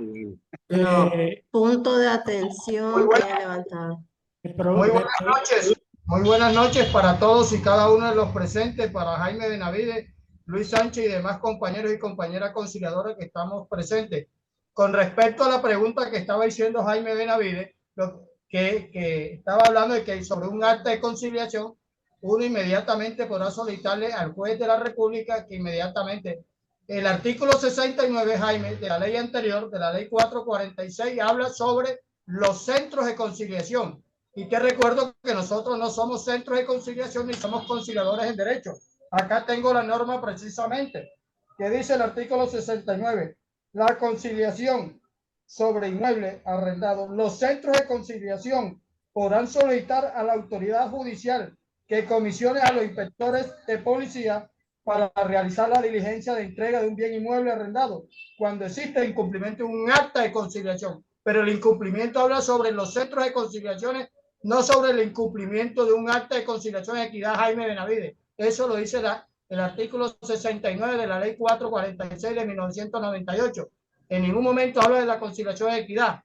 No, Eh, punto de atención tiene levantado. Muy buenas noches. Muy buenas noches para todos y cada uno de los presentes, para Jaime Benavides, Luis Sánchez y demás compañeros y compañeras conciliadoras que estamos presentes. Con respecto a la pregunta que estaba diciendo Jaime Benavides, que estaba hablando de que sobre un acta de conciliación, uno inmediatamente podrá solicitarle al juez de la República que inmediatamente El artículo 69, Jaime, de la ley anterior, de la ley 446, habla sobre los centros de conciliación. Y te recuerdo que nosotros no somos centros de conciliación ni somos conciliadores en derecho. Acá tengo la norma precisamente, que dice el artículo 69, la conciliación sobre inmueble arrendado. Los centros de conciliación podrán solicitar a la autoridad judicial que comisione a los inspectores de policía para realizar la diligencia de entrega de un bien inmueble arrendado cuando existe incumplimiento de un acta de conciliación. Pero el incumplimiento habla sobre los centros de conciliaciones, no sobre el incumplimiento de un acta de conciliación de equidad, Jaime Benavides. Eso lo dice el artículo 69 de la ley 446 de 1998. En ningún momento habla de la conciliación de equidad.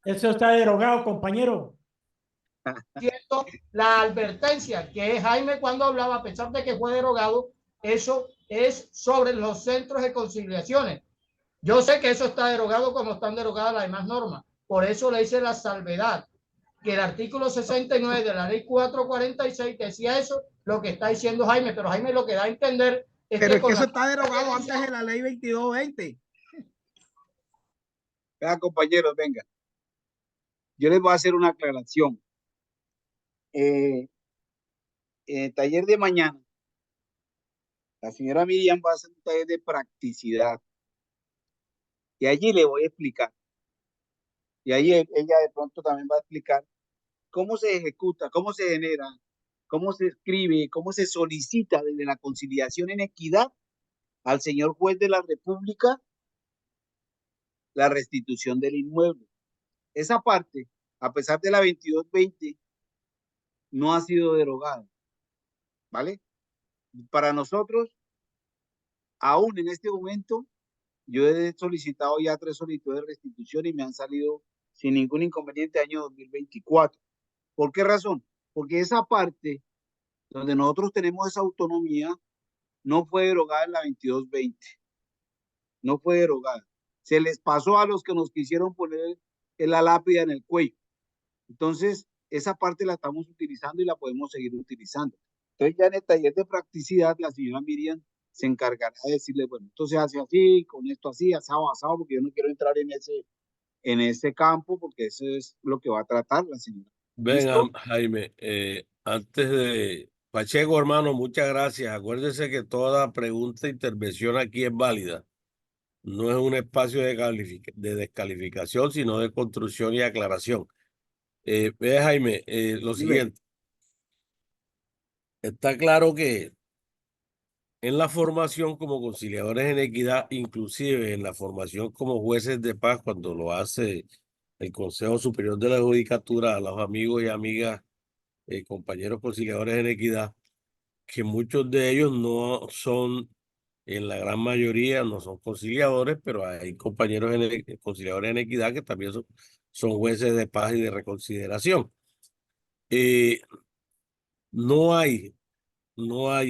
Eso está derogado, compañero. Cierto, la advertencia que Jaime cuando hablaba, a pesar de que fue derogado, eso es sobre los centros de conciliaciones. Yo sé que eso está derogado como están derogadas las demás normas. Por eso le hice la salvedad, que el artículo 69 de la ley 446 decía eso, lo que está diciendo Jaime, pero Jaime lo que da a entender es Pero que, es que eso está derogado antes de la ley 2220. Vean, compañeros, venga. Yo les voy a hacer una aclaración. En el taller de mañana, la señora Miriam va a hacer un taller de practicidad. Y allí le voy a explicar. Y ahí ella de pronto también va a explicar cómo se ejecuta, cómo se genera, cómo se escribe, cómo se solicita desde la conciliación en equidad al señor juez de la República la restitución del inmueble. Esa parte, a pesar de la 2220, no ha sido derogada, ¿vale? Para nosotros, aún en este momento, yo he solicitado ya 3 solicitudes de restitución y me han salido sin ningún inconveniente año 2024. ¿Por qué razón? Porque esa parte donde nosotros tenemos esa autonomía no fue derogada en la 2220. No fue derogada. Se les pasó a los que nos quisieron poner la lápida en el cuello. Entonces, esa parte la estamos utilizando y la podemos seguir utilizando. Entonces, ya en el taller de practicidad, la señora Miriam se encargará de decirle, bueno, esto se hace así, con esto así, asado, asado, porque yo no quiero entrar en ese campo, porque eso es lo que va a tratar la señora. Venga, Jaime, antes de Pacheco, hermano, muchas gracias. Acuérdese que toda pregunta e intervención aquí es válida. No es un espacio de descalificación, sino de construcción y aclaración. Ve, Jaime, lo siguiente. Está claro que en la formación como conciliadores en equidad, inclusive en la formación como jueces de paz, cuando lo hace el Consejo Superior de la Judicatura a los amigos y amigas, compañeros conciliadores en equidad, que muchos de ellos no son, en la gran mayoría, no son conciliadores, pero hay compañeros conciliadores en equidad que también son jueces de paz y de reconsideración. No hay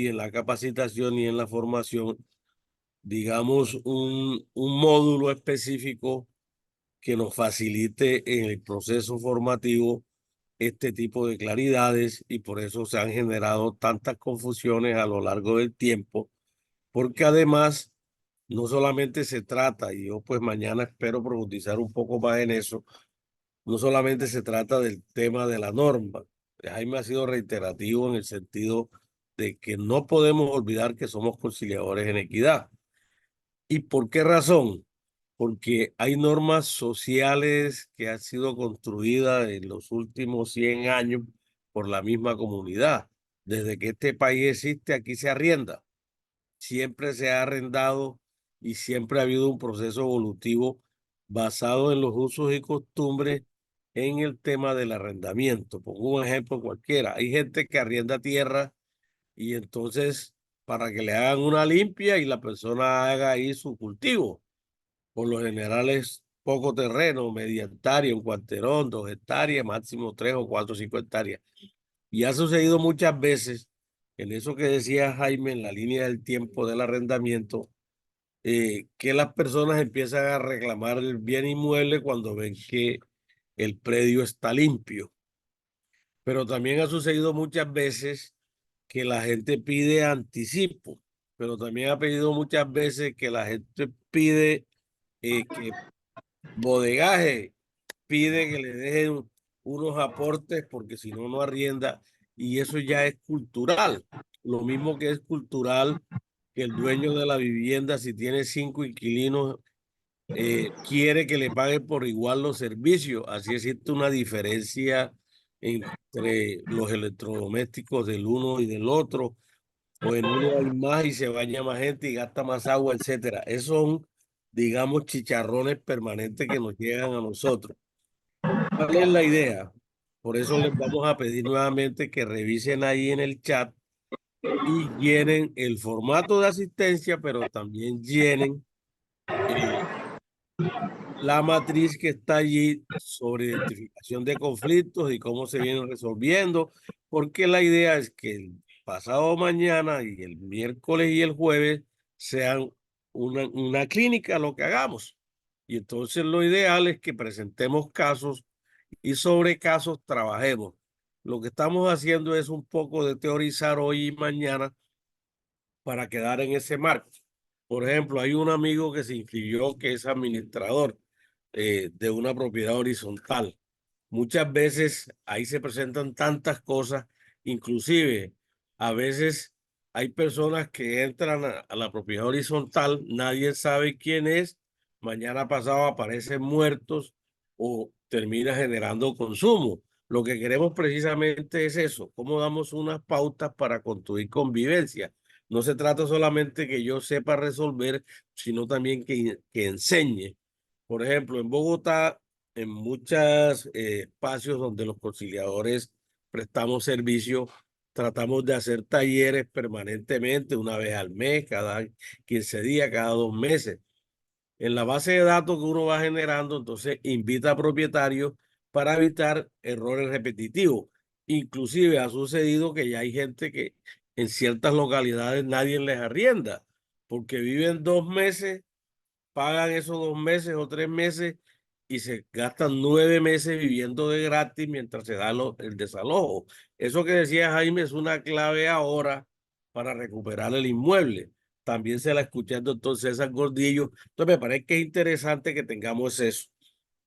en la capacitación ni en la formación, digamos, un módulo específico que nos facilite en el proceso formativo este tipo de claridades, y por eso se han generado tantas confusiones a lo largo del tiempo, porque además no solamente se trata, y yo pues mañana espero profundizar un poco más en eso, no solamente se trata del tema de la norma. Jaime ha sido reiterativo en el sentido de que no podemos olvidar que somos conciliadores en equidad. ¿Y por qué razón? Porque hay normas sociales que han sido construidas en los últimos 100 años por la misma comunidad. Desde que este país existe, aquí se arrienda. Siempre se ha arrendado y siempre ha habido un proceso evolutivo basado en los usos y costumbres en el tema del arrendamiento. Pongo un ejemplo cualquiera. Hay gente que arrienda tierra y entonces para que le hagan una limpia y la persona haga ahí su cultivo. Por lo general es poco terreno, media hectárea, un cuarterón, 2 hectáreas, máximo 3 o 4 o 5 hectáreas. Y ha sucedido muchas veces, en eso que decía Jaime, en la línea del tiempo del arrendamiento, que las personas empiezan a reclamar el bien inmueble cuando ven que el predio está limpio. Pero también ha sucedido muchas veces que la gente pide anticipo. pero también ha pedido muchas veces que la gente pide que bodegaje, pide que le dejen unos aportes porque si no, no arrienda, y eso ya es cultural. Lo mismo que es cultural que el dueño de la vivienda, si tiene 5 inquilinos, quiere que le paguen por igual los servicios. Así existe una diferencia entre los electrodomésticos del uno y del otro, o en uno hay más y se baña más gente y gasta más agua, etcétera. Esos son, digamos, chicharrones permanentes que nos llegan a nosotros. ¿Cuál es la idea? Por eso les vamos a pedir nuevamente que revisen ahí en el chat y llenen el formato de asistencia, pero también llenen eh, la matriz que está allí sobre identificación de conflictos y cómo se vienen resolviendo, porque la idea es que el pasado mañana y el miércoles y el jueves sean una clínica lo que hagamos. Y entonces lo ideal es que presentemos casos y sobre casos trabajemos. Lo que estamos haciendo es un poco de teorizar hoy y mañana para quedar en ese marco. Por ejemplo, hay un amigo que se inscribió que es administrador de una propiedad horizontal. Muchas veces ahí se presentan tantas cosas, inclusive a veces hay personas que entran a la propiedad horizontal, nadie sabe quién es, mañana pasado aparecen muertos o termina generando consumo. Lo que queremos precisamente es eso, cómo damos unas pautas para construir convivencia. No se trata solamente que yo sepa resolver, sino también que enseñe. Por ejemplo, en Bogotá, en muchos espacios donde los conciliadores prestamos servicio, tratamos de hacer talleres permanentemente, una vez al mes, cada 15 días, cada 2 meses. En la base de datos que uno va generando, entonces invita a propietarios para evitar errores repetitivos. Inclusive ha sucedido que ya hay gente que en ciertas localidades nadie les arrienda, porque viven 2 meses, pagan esos 2 meses o 3 meses y se gastan 9 meses viviendo de gratis mientras se da el desalojo. Eso que decía Jaime es una clave ahora para recuperar el inmueble. También se la escuché al doctor César Gordillo. Entonces me parece que es interesante que tengamos eso.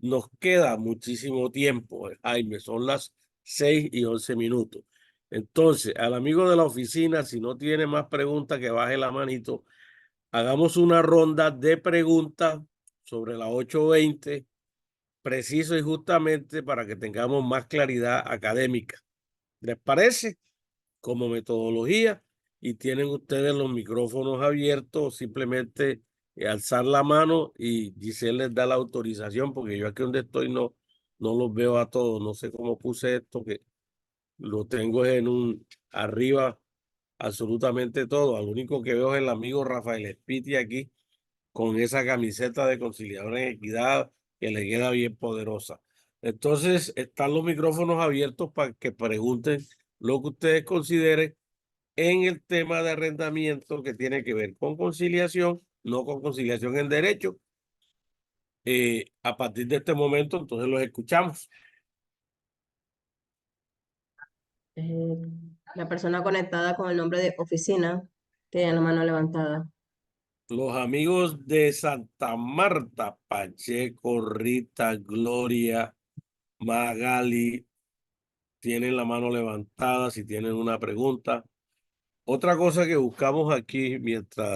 Nos queda muchísimo tiempo, Jaime, son las 6:11. Entonces, al amigo de la oficina, si no tiene más preguntas, que baje la manito. Hagamos una ronda de preguntas sobre la 8:20, preciso y justamente para que tengamos más claridad académica. ¿Les parece? Como metodología, y tienen ustedes los micrófonos abiertos, simplemente alzar la mano y Giselle les da la autorización, porque yo aquí donde estoy no los veo a todos. No sé cómo puse esto, que lo tengo en arriba absolutamente todo. Al único que veo es el amigo Rafael Espiti aquí con esa camiseta de conciliador en equidad que le queda bien poderosa. Entonces, están los micrófonos abiertos para que pregunten lo que ustedes consideren en el tema de arrendamiento que tiene que ver con conciliación, no con conciliación en derecho. A partir de este momento, entonces los escuchamos. La persona conectada con el nombre de oficina tiene la mano levantada. Los amigos de Santa Marta, Pacheco, Rita, Gloria, Magali, tienen la mano levantada si tienen una pregunta. Otra cosa que buscamos aquí,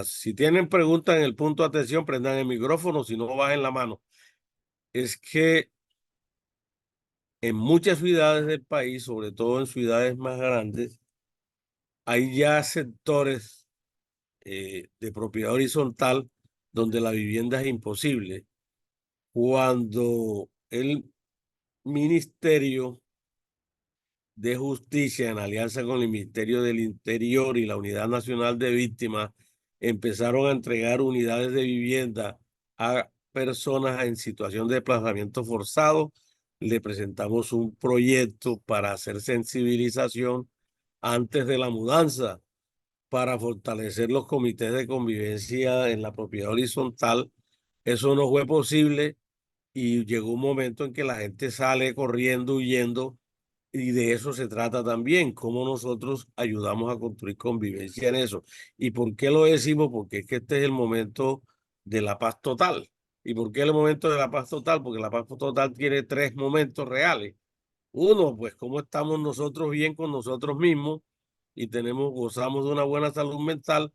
si tienen preguntas en el punto de atención, prendan el micrófono, si no, bajen la mano. Es que en muchas ciudades del país, sobre todo en ciudades más grandes, hay ya sectores de propiedad horizontal donde la vivienda es imposible. Cuando el Ministerio de Justicia, en alianza con el Ministerio del Interior y la Unidad Nacional de Víctimas, empezaron a entregar unidades de vivienda a personas en situación de desplazamiento forzado, le presentamos un proyecto para hacer sensibilización antes de la mudanza, para fortalecer los comités de convivencia en la propiedad horizontal. Eso no fue posible y llegó un momento en que la gente sale corriendo, huyendo Y de eso se trata también, cómo nosotros ayudamos a construir convivencia en eso. ¿Y por qué lo decimos? Porque es que este es el momento de la paz total. ¿Y por qué el momento de la paz total? Porque la paz total tiene tres momentos reales. Uno, pues cómo estamos nosotros bien con nosotros mismos y gozamos de una buena salud mental,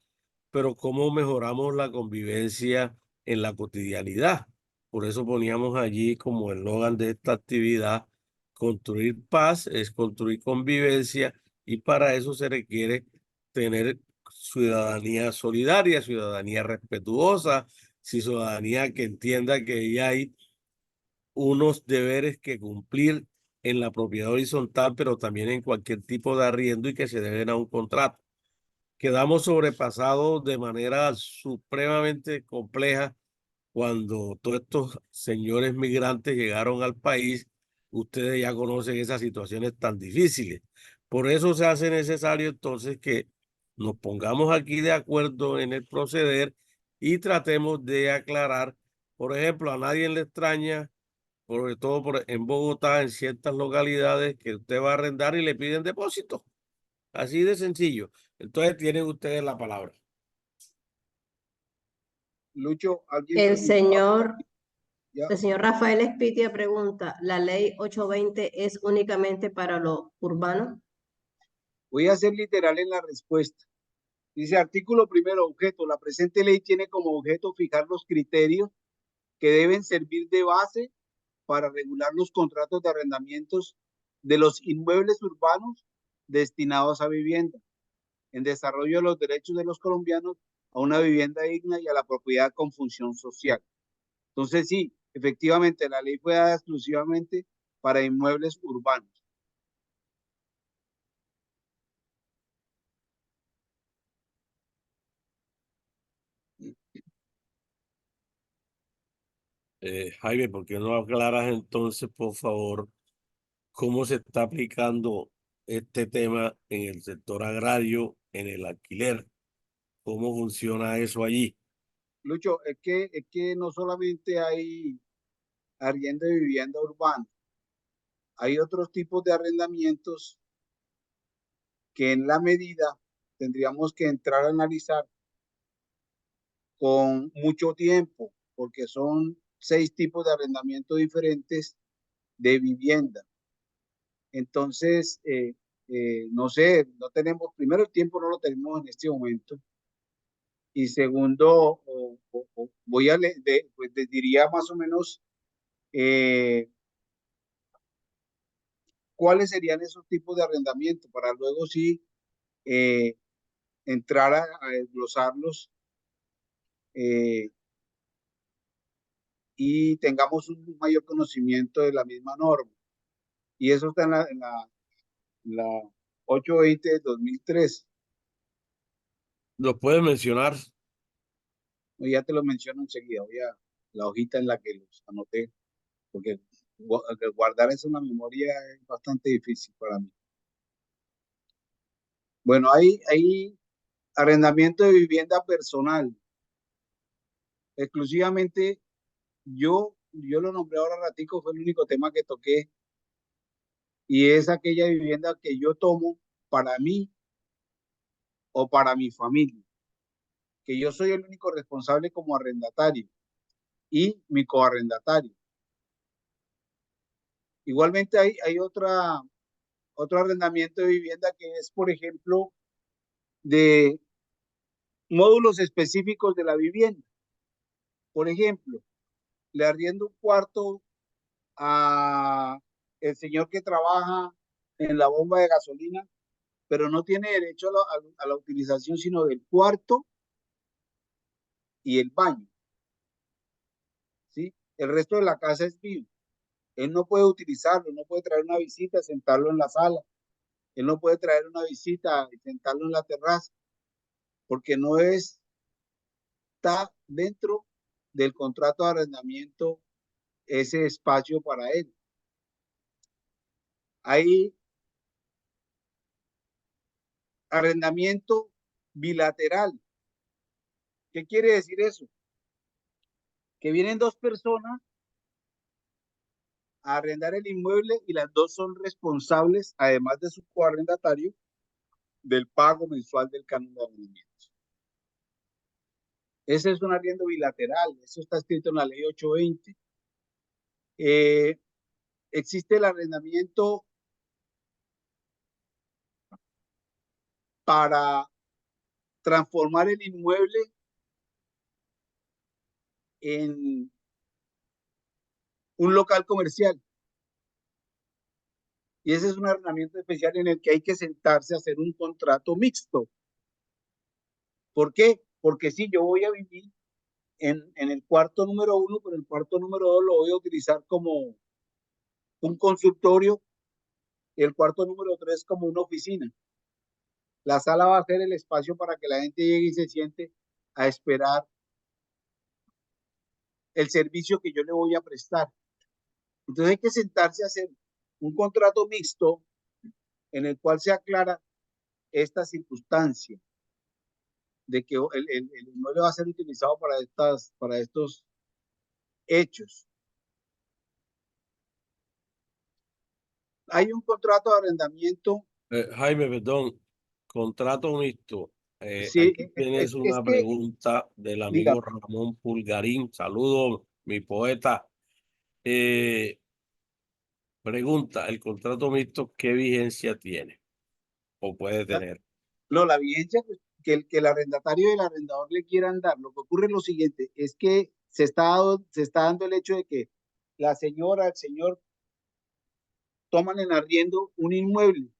pero cómo mejoramos la convivencia en la cotidianidad. Por eso poníamos allí como eslogan de esta actividad: construir paz es construir convivencia, y para eso se requiere tener ciudadanía solidaria, ciudadanía respetuosa, ciudadanía que entienda que ya hay unos deberes que cumplir en la propiedad horizontal, pero también en cualquier tipo de arriendo, y que se deben a un contrato. Quedamos sobrepasados de manera supremamente compleja cuando todos estos señores migrantes llegaron al país. Ustedes ya conocen esas situaciones tan difíciles. Por eso se hace necesario entonces que nos pongamos aquí de acuerdo en el proceder y tratemos de aclarar. Por ejemplo, a nadie le extraña, sobre todo en Bogotá, en ciertas localidades, que usted va a arrendar y le piden depósito. Así de sencillo. Entonces tienen ustedes la palabra. Lucho, alguien El preguntaba, señor, ya, el señor Rafael Espitia pregunta, ¿la ley 820 es únicamente para lo urbano? voy a ser literal en la respuesta. Dice artículo primero, objeto. La presente ley tiene como objeto fijar los criterios que deben servir de base para regular los contratos de arrendamientos de los inmuebles urbanos destinados a vivienda, en desarrollo de los derechos de los colombianos a una vivienda digna y a la propiedad con función social. Entonces, sí, efectivamente, la ley fue dada exclusivamente para inmuebles urbanos. Jaime, ¿por qué no aclaras entonces, por favor, cómo se está aplicando este tema en el sector agrario, en el alquiler? ¿Cómo funciona eso allí? Lucho, es que no solamente hay arriendo de vivienda urbana, hay otros tipos de arrendamientos que en la medida tendríamos que entrar a analizar con mucho tiempo, porque son 6 tipos de arrendamiento diferentes de vivienda. Entonces, no sé, no tenemos, primero el tiempo no lo tenemos en este momento, y segundo, voy a, pues les diría más o menos cuáles serían esos tipos de arrendamiento para luego sí eh, entrar a desglosarlos eh, y tengamos un mayor conocimiento de la misma norma. Y eso está en la 820 de 2003. ¿Lo puedes mencionar? Ya te lo menciono enseguida, voy a la hojita en la que los anoté, porque guardar eso en la memoria es bastante difícil para mí. Bueno, hay arrendamiento de vivienda personal. Exclusivamente, yo lo nombré ahora ratico, fue el único tema que toqué, y es aquella vivienda que yo tomo para mí o para mi familia, que yo soy el único responsable como arrendatario y mi coarrendatario. Igualmente hay otro arrendamiento de vivienda que es, por ejemplo, de módulos específicos de la vivienda. Por ejemplo, le arriendo un cuarto a el señor que trabaja en la bomba de gasolina, pero no tiene derecho a la utilización sino del cuarto y el baño, ¿sí? El resto de la casa es mío. Él no puede utilizarlo, no puede traer una visita, sentarlo en la sala. Él no puede traer una visita y sentarlo en la terraza, porque no está dentro del contrato de arrendamiento ese espacio para él. Hay arrendamiento bilateral. ¿Qué quiere decir eso? Que vienen dos personas a arrendar el inmueble y las dos son responsables, además de su coarrendatario, del pago mensual del canon de arrendamiento. Ese es un arriendo bilateral, eso está escrito en la ley 820. Existe el arrendamiento para transformar el inmueble en un local comercial. Y ese es un arrendamiento especial en el que hay que sentarse a hacer un contrato mixto. ¿Por qué? Porque si yo voy a vivir en el cuarto número 1, pero el cuarto número 2 lo voy a utilizar como un consultorio y el cuarto número 3 como una oficina. La sala va a ser el espacio para que la gente llegue y se siente a esperar el servicio que yo le voy a prestar. Entonces hay que sentarse a hacer un contrato mixto en el cual se aclara esta circunstancia de que el inmueble va a ser utilizado para estos hechos. Hay un contrato de arrendamiento. Jaime, perdón, contrato mixto. Sí, Aquí tienes es una que, pregunta del diga, amigo Ramón Pulgarín. Saludos, mi poeta. Pregunta, ¿el contrato mixto qué vigencia tiene o puede tener? la vigencia que el arrendatario y el arrendador le quieran dar. Lo que ocurre es lo siguiente, es que se está dando el hecho de que la señora, el señor toman en arriendo un inmueble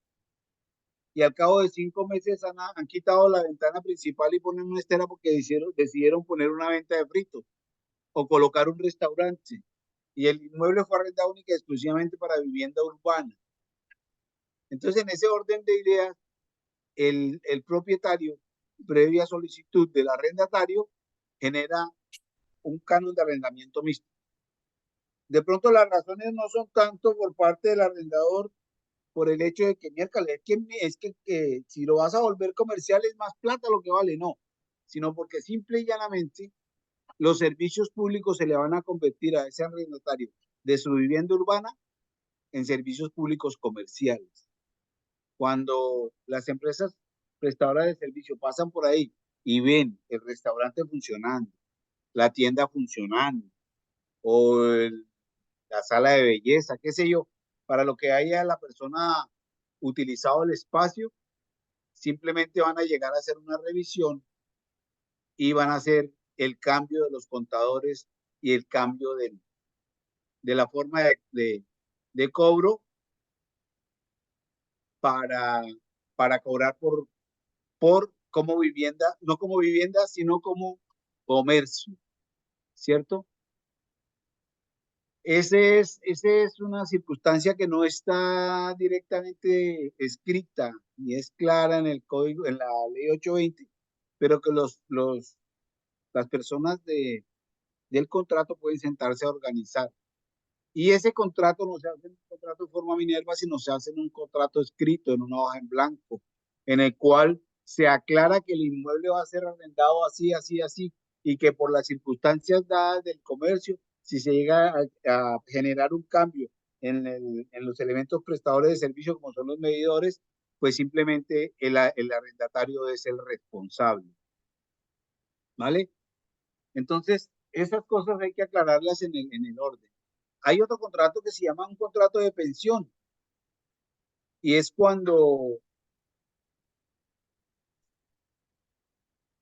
y al cabo de 5 meses han quitado la ventana principal y ponen una estera porque decidieron poner una venta de fritos o colocar un restaurante. Y el inmueble fue arrendado única y exclusivamente para vivienda urbana. Entonces, en ese orden de ideas, el propietario, previa solicitud del arrendatario, genera un canon de arrendamiento mixto. De pronto las razones no son tanto por parte del arrendador por el hecho de que, miércoles, es que si lo vas a volver comercial es más plata lo que vale, no, sino porque simple y llanamente los servicios públicos se le van a convertir a ese arrendatario de su vivienda urbana en servicios públicos comerciales. Cuando las empresas prestadoras de servicio pasan por ahí y ven el restaurante funcionando, la tienda funcionando, o la sala de belleza, qué sé yo, para lo que haya la persona utilizado el espacio, simplemente van a llegar a hacer una revisión y van a hacer el cambio de los contadores y el cambio de la forma de cobro para cobrar por como vivienda, no como vivienda, sino como comercio, ¿cierto? Esa es una circunstancia que no está directamente escrita ni es clara en el código, en la ley 820, pero que las personas del contrato pueden sentarse a organizar. Y ese contrato no se hace en un contrato de forma Minerva, sino se hace en un contrato escrito, en una hoja en blanco, en el cual se aclara que el inmueble va a ser arrendado así, así, así, y que por las circunstancias dadas del comercio, si se llega a generar un cambio en los elementos prestadores de servicio, como son los medidores, pues simplemente el arrendatario es el responsable. ¿Vale? Entonces, esas cosas hay que aclararlas en el orden. Hay otro contrato que se llama un contrato de pensión y es cuando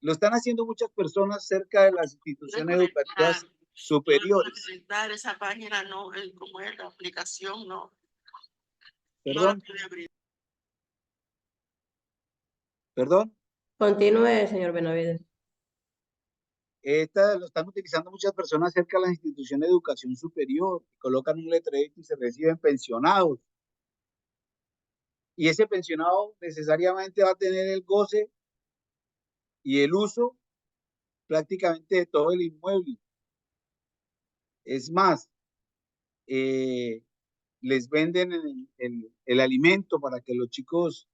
lo están haciendo muchas personas cerca de las instituciones educativas superiores. Esa página no, como es la aplicación, no. Perdón. Perdón. Continúe, señor Benavides. Lo están utilizando muchas personas cerca de las instituciones de educación superior, colocan un letrerito y se reciben pensionados. Y ese pensionado necesariamente va a tener el goce y el uso prácticamente de todo el inmueble. Es más, les venden el alimento para que los chicos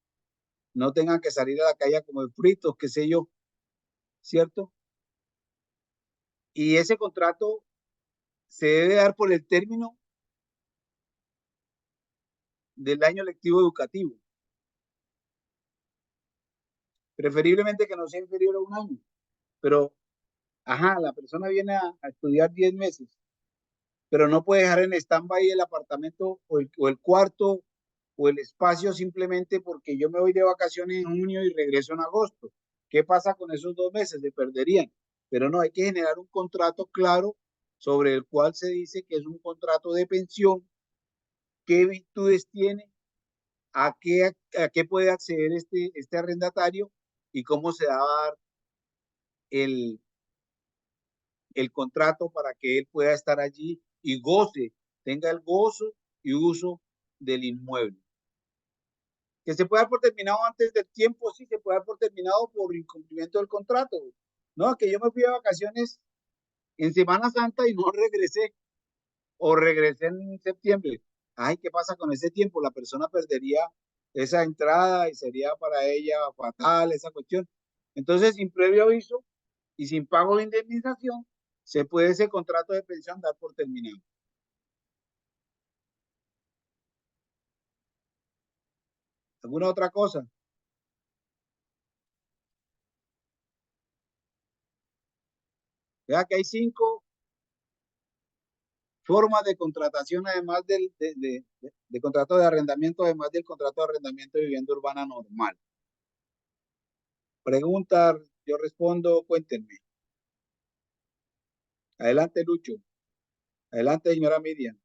no tengan que salir a la calle a comer fritos, qué sé yo, ¿cierto? Y ese contrato se debe dar por el término del año lectivo educativo. Preferiblemente que no sea inferior a un año, pero, ajá, la persona viene a estudiar 10 meses, pero no puede dejar en stand-by el apartamento o el cuarto o el espacio simplemente porque yo me voy de vacaciones en junio y regreso en agosto. ¿Qué pasa con esos 2 meses? Se perderían. Pero no, hay que generar un contrato claro sobre el cual se dice que es un contrato de pensión, qué virtudes tiene, a qué puede acceder este arrendatario y cómo se va a dar el, el contrato para que él pueda estar allí y goce, tenga el gozo y uso del inmueble. Que se pueda dar por terminado antes del tiempo, sí, se puede dar por terminado por incumplimiento del contrato. No, que yo me fui de vacaciones en Semana Santa y no regresé, o regresé en septiembre. Ay, ¿qué pasa con ese tiempo? La persona perdería esa entrada y sería para ella fatal esa cuestión. Entonces, sin previo aviso y sin pago de indemnización, se puede ese contrato de pensión dar por terminado. ¿Alguna otra cosa? Vea que hay 5 formas de contratación, además de contrato de arrendamiento, además del contrato de arrendamiento de vivienda urbana normal. Pregunta, yo respondo, cuéntenme. Adelante, Lucho. Adelante, señora Miriam.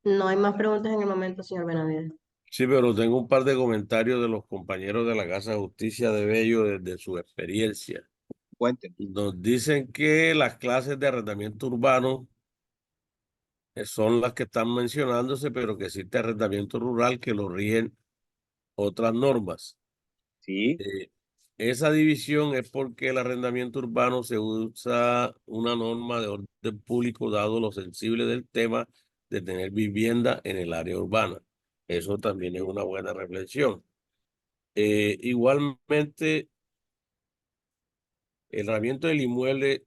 No hay más preguntas en el momento, señor Benavides. Sí, pero tengo un par de comentarios de los compañeros de la Casa de Justicia de Bello desde su experiencia. Cuéntenme. Nos dicen que las clases de arrendamiento urbano son las que están mencionándose, pero que existe arrendamiento rural que lo rigen otras normas. Sí, Esa división es porque el arrendamiento urbano se usa una norma de orden público dado lo sensible del tema de tener vivienda en el área urbana. Eso también es una buena reflexión. Igualmente, el arrendamiento del inmueble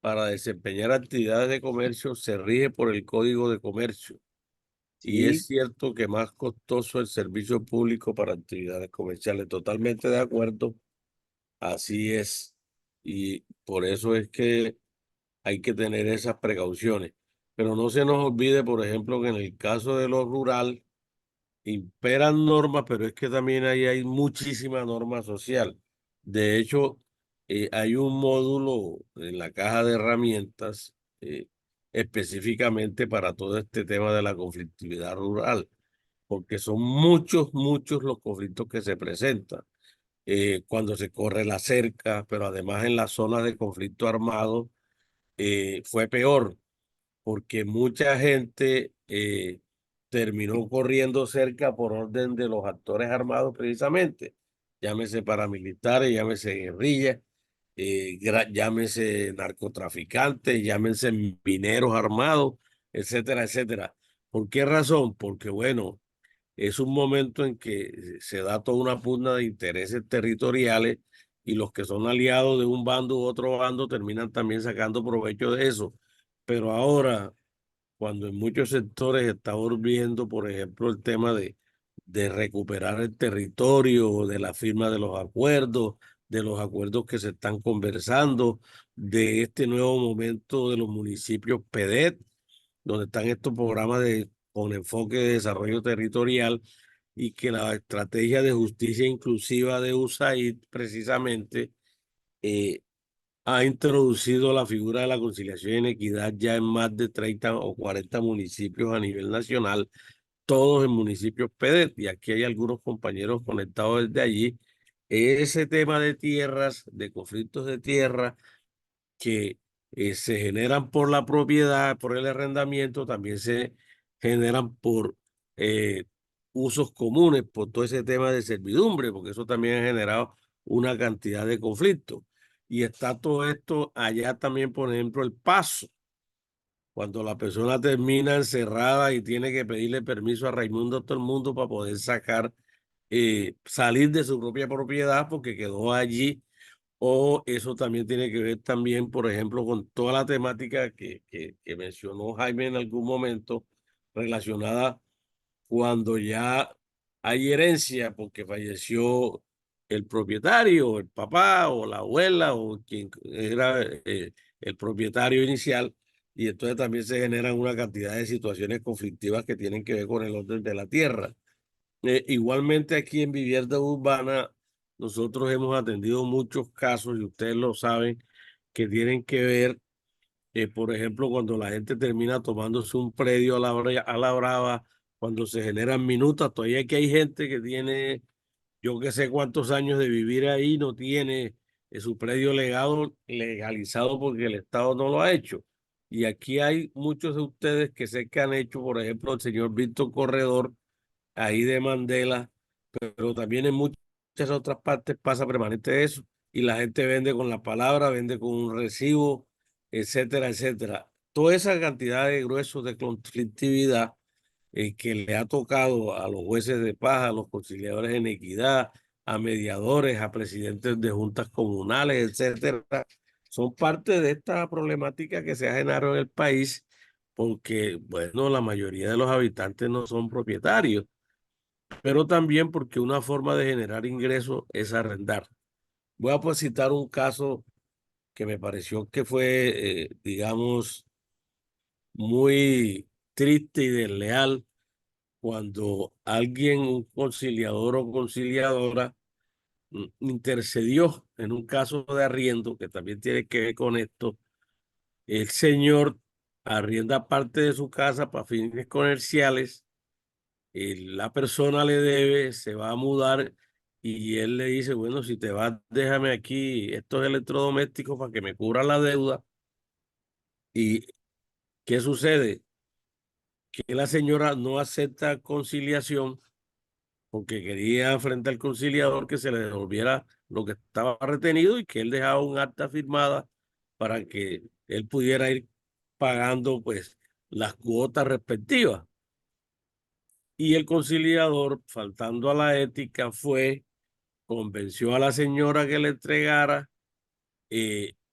para desempeñar actividades de comercio se rige por el Código de Comercio. Y sí, es cierto que más costoso el servicio público para actividades comerciales. Totalmente de acuerdo. Así es. Y por eso es que hay que tener esas precauciones. Pero no se nos olvide, por ejemplo, que en el caso de lo rural imperan normas, pero es que también ahí hay muchísima norma social. De hecho, hay un módulo en la caja de herramientas específicamente para todo este tema de la conflictividad rural, porque son muchos, muchos los conflictos que se presentan cuando se corre la cerca, pero además en las zonas de conflicto armado fue peor, porque mucha gente terminó corriendo cerca por orden de los actores armados precisamente, llámese paramilitares, llámese guerrillas, llámese narcotraficantes, llámese mineros armados, etcétera, etcétera. ¿Por qué razón? Porque bueno, es un momento en que se da toda una pugna de intereses territoriales y los que son aliados de un bando u otro bando terminan también sacando provecho de eso. Pero ahora, cuando en muchos sectores está volviendo, por ejemplo, el tema de recuperar el territorio, de la firma de los acuerdos que se están conversando, de este nuevo momento de los municipios PEDET, donde están estos programas con enfoque de desarrollo territorial y que la estrategia de justicia inclusiva de USAID precisamente eh, ha introducido la figura de la conciliación y en equidad ya en más de 30 o 40 municipios a nivel nacional, todos en municipios PEDET, y aquí hay algunos compañeros conectados desde allí. Ese tema de tierras, de conflictos de tierra, que se generan por la propiedad, por el arrendamiento, también se generan por eh, usos comunes, por todo ese tema de servidumbre, porque eso también ha generado una cantidad de conflictos. Y está todo esto allá también, por ejemplo, el paso. Cuando la persona termina encerrada y tiene que pedirle permiso a Raimundo a todo el mundo para poder salir de su propia propiedad porque quedó allí, o eso también tiene que ver también, por ejemplo, con toda la temática que mencionó Jaime en algún momento relacionada cuando ya hay herencia porque falleció el propietario, el papá o la abuela o quien era el propietario inicial, y entonces también se generan una cantidad de situaciones conflictivas que tienen que ver con el orden de la tierra. Igualmente aquí en Vivienda Urbana nosotros hemos atendido muchos casos, y ustedes lo saben, que tienen que ver, por ejemplo, cuando la gente termina tomándose un predio a la brava, cuando se generan minutas. Todavía que hay gente que tiene, yo que sé cuántos años de vivir ahí, no tiene su predio legalizado porque el Estado no lo ha hecho. Y aquí hay muchos de ustedes que sé que han hecho, por ejemplo, el señor Víctor Corredor, ahí de Mandela, pero también en muchas otras partes pasa permanente eso, y la gente vende con la palabra, vende con un recibo, etcétera, etcétera. Toda esa cantidad de gruesos de conflictividad que le ha tocado a los jueces de paz, a los conciliadores en equidad, a mediadores, a presidentes de juntas comunales, etcétera, son parte de esta problemática que se ha generado en el país, porque, bueno, la mayoría de los habitantes no son propietarios, pero también porque una forma de generar ingresos es arrendar. Voy a pues citar un caso que me pareció que fue, digamos, muy triste y desleal, cuando alguien, un conciliador o conciliadora, intercedió en un caso de arriendo que también tiene que ver con esto. El señor arrienda parte de su casa para fines comerciales, la persona le debe, se va a mudar y él le dice, bueno, si te vas, déjame aquí estos electrodomésticos para que me cubra la deuda. ¿Y qué sucede? Que la señora no acepta conciliación porque quería frente al conciliador que se le devolviera lo que estaba retenido y que él dejaba un acta firmada para que él pudiera ir pagando pues las cuotas respectivas. Y el conciliador, faltando a la ética, convenció a la señora que le entregara,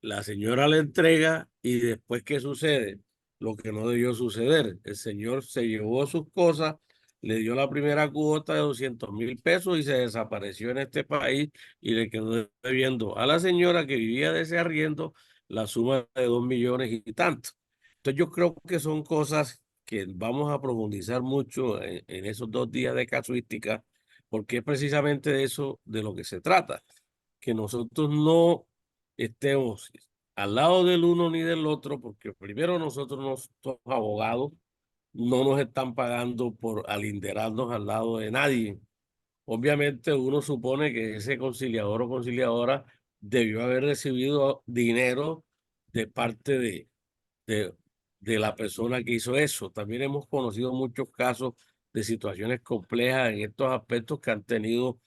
la señora le entrega y después, ¿qué sucede? Lo que no debió suceder. El señor se llevó sus cosas, le dio la primera cuota de 200.000 pesos y se desapareció en este país, y le quedó debiendo a la señora que vivía de ese arriendo la suma de 2 millones y tanto. Entonces yo creo que son cosas que vamos a profundizar mucho en esos 2 días de casuística, porque es precisamente de eso de lo que se trata, que nosotros no estemos al lado del uno ni del otro, porque primero nosotros no somos abogados, no nos están pagando por alinderarnos al lado de nadie. Obviamente uno supone que ese conciliador o conciliadora debió haber recibido dinero de parte de, de la persona que hizo eso. También hemos conocido muchos casos de situaciones complejas en estos aspectos que han tenido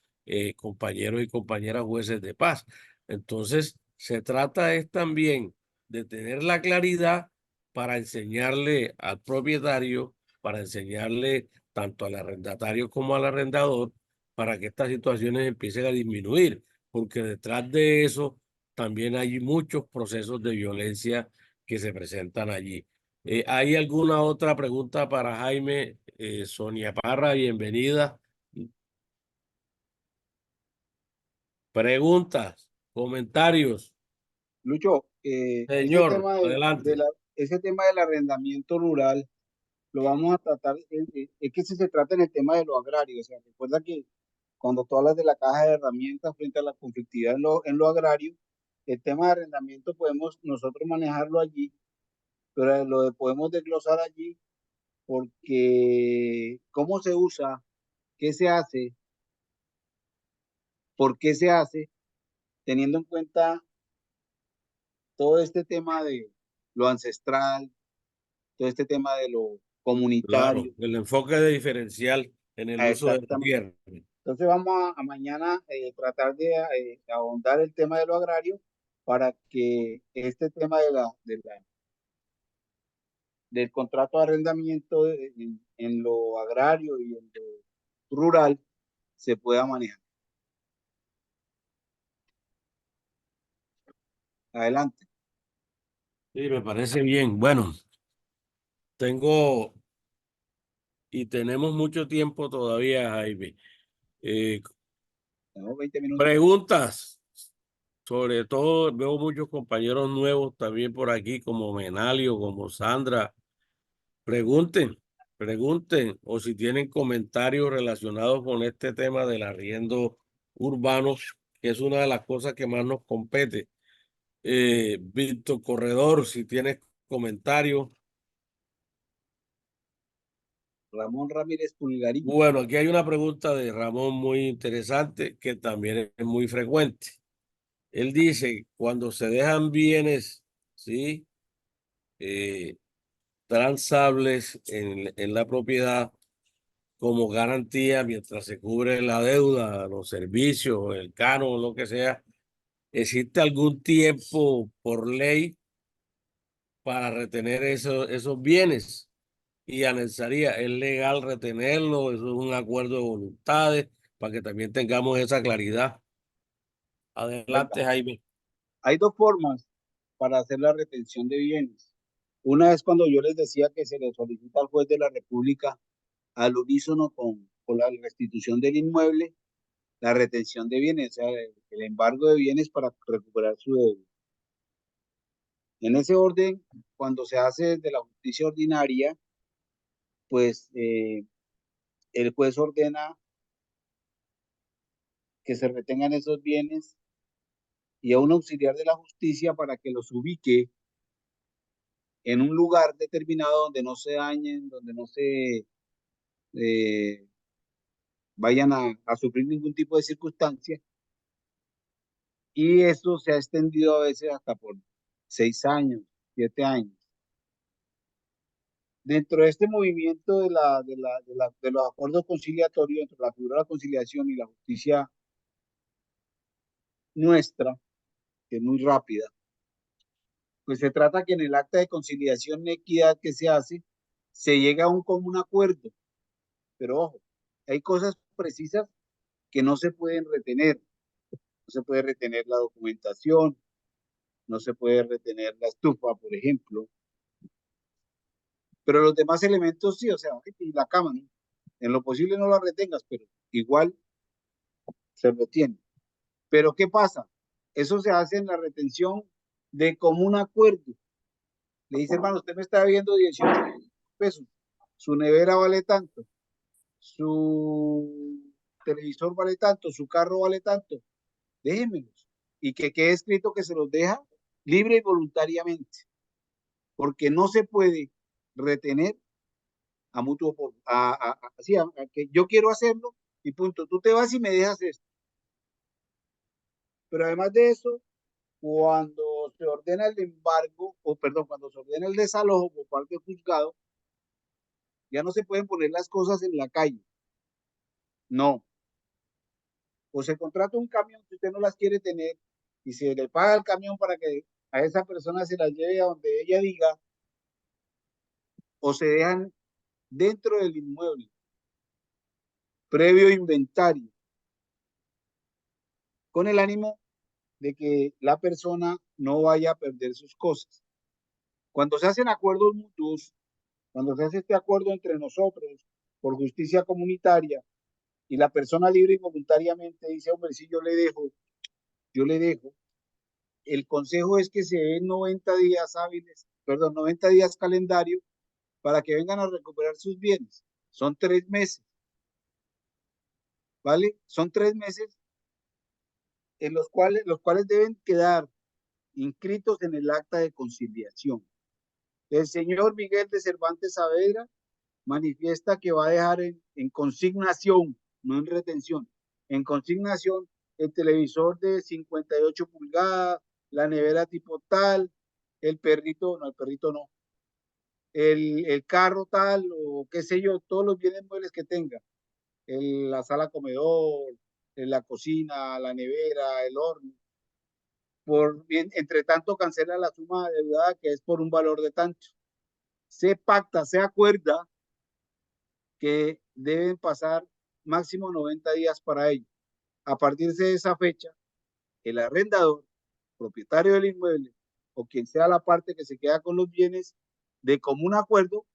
compañeros y compañeras jueces de paz. Entonces, se trata es también de tener la claridad para enseñarle al propietario, para enseñarle tanto al arrendatario como al arrendador, para que estas situaciones empiecen a disminuir, porque detrás de eso también hay muchos procesos de violencia que se presentan allí. ¿Hay alguna otra pregunta para Jaime? Sonia Parra, bienvenida. Preguntas, comentarios. Lucho, Señor, adelante. ese tema del arrendamiento rural lo vamos a tratar, es que si se trata en el tema de lo agrario, o sea, recuerda que cuando tú hablas de la caja de herramientas frente a la conflictividad en lo agrario, el tema de arrendamiento podemos nosotros manejarlo allí, pero podemos desglosar allí porque cómo se usa, qué se hace, por qué se hace, teniendo en cuenta todo este tema de lo ancestral, todo este tema de lo Claro, comunitario. el enfoque de diferencial en el uso de la Exactamente. tierra. Entonces vamos a mañana tratar de ahondar el tema de lo agrario para que este tema del contrato de arrendamiento en lo agrario y en lo rural se pueda manejar. Adelante. Sí, me parece bien. Bueno, tengo y tenemos mucho tiempo todavía, Jaime. Tenemos 20 minutos. Preguntas. Sobre todo veo muchos compañeros nuevos también por aquí, como Menalio, como Sandra. Pregunten, o si tienen comentarios relacionados con este tema del arriendo urbano, que es una de las cosas que más nos compete. Víctor Corredor, si tienes comentarios. Ramón Ramírez Pulgarín. Bueno, aquí hay una pregunta de Ramón muy interesante que también es muy frecuente. Él dice, cuando se dejan bienes, ¿sí? Transables en la propiedad como garantía mientras se cubre la deuda, los servicios, el canon, lo que sea, ¿existe algún tiempo por ley para retener esos bienes? Y anexaría, ¿es legal retenerlo? ¿Eso es un acuerdo de voluntades? Para que también tengamos esa claridad. Adelante, Jaime. Hay dos formas para hacer la retención de bienes. Una es cuando yo les decía que se le solicita al juez de la República al unísono con la restitución del inmueble, la retención de bienes, o sea, el embargo de bienes para recuperar su deuda. En ese orden, cuando se hace desde la justicia ordinaria, pues el juez ordena que se retengan esos bienes y a un auxiliar de la justicia para que los ubique en un lugar determinado donde no se dañen, donde no se vayan a sufrir ningún tipo de circunstancia. Y esto se ha extendido a veces hasta por 6 años, 7 años. Dentro de este movimiento de los acuerdos conciliatorios entre la figura de la conciliación y la justicia nuestra, que es muy rápida, pues se trata que en el acta de conciliación y equidad que se hace, se llega a un común acuerdo. Pero ojo, hay cosas precisas que no se pueden retener. No se puede retener la documentación, no se puede retener la estufa, por ejemplo. Pero los demás elementos sí, o sea, y la cama, ¿no? En lo posible no la retengas, pero igual se retiene. Pero ¿qué pasa? Eso se hace en la retención de común acuerdo. Le dice, hermano, usted me está debiendo 18 pesos, su nevera vale tanto, su televisor vale tanto, su carro vale tanto, déjenmelos. Y que quede escrito que se los deja libre y voluntariamente, porque no se puede retener a mutuo, así, a que yo quiero hacerlo y punto, tú te vas y me dejas esto. Pero además de eso, cuando se ordena el embargo, o perdón, cuando se ordena el desalojo por parte del juzgado, ya no se pueden poner las cosas en la calle. No. O se contrata un camión si usted no las quiere tener y se le paga el camión para que a esa persona se las lleve a donde ella diga, o se dejan dentro del inmueble, previo inventario, con el ánimo de que la persona no vaya a perder sus cosas. Cuando se hacen acuerdos mutuos, cuando se hace este acuerdo entre nosotros por justicia comunitaria y la persona libre y voluntariamente dice, hombre, sí, yo le dejo, el consejo es que se den 90 días hábiles, perdón, 90 días calendario para que vengan a recuperar sus bienes. Son 3 meses, ¿vale? Son 3 meses en los cuales deben quedar inscritos en el acta de conciliación. El señor Miguel de Cervantes Saavedra manifiesta que va a dejar en consignación, no en retención, en consignación el televisor de 58 pulgadas, la nevera tipo tal, el perrito no, el carro tal, o qué sé yo, todos los bienes muebles que tenga, la sala comedor, la cocina, la nevera, el horno. Entre tanto cancela la suma deudada que es por un valor de tanto. Se pacta, se acuerda que deben pasar máximo 90 días para ello. A partir de esa fecha, el arrendador, propietario del inmueble o quien sea la parte que se queda con los bienes, de común acuerdo,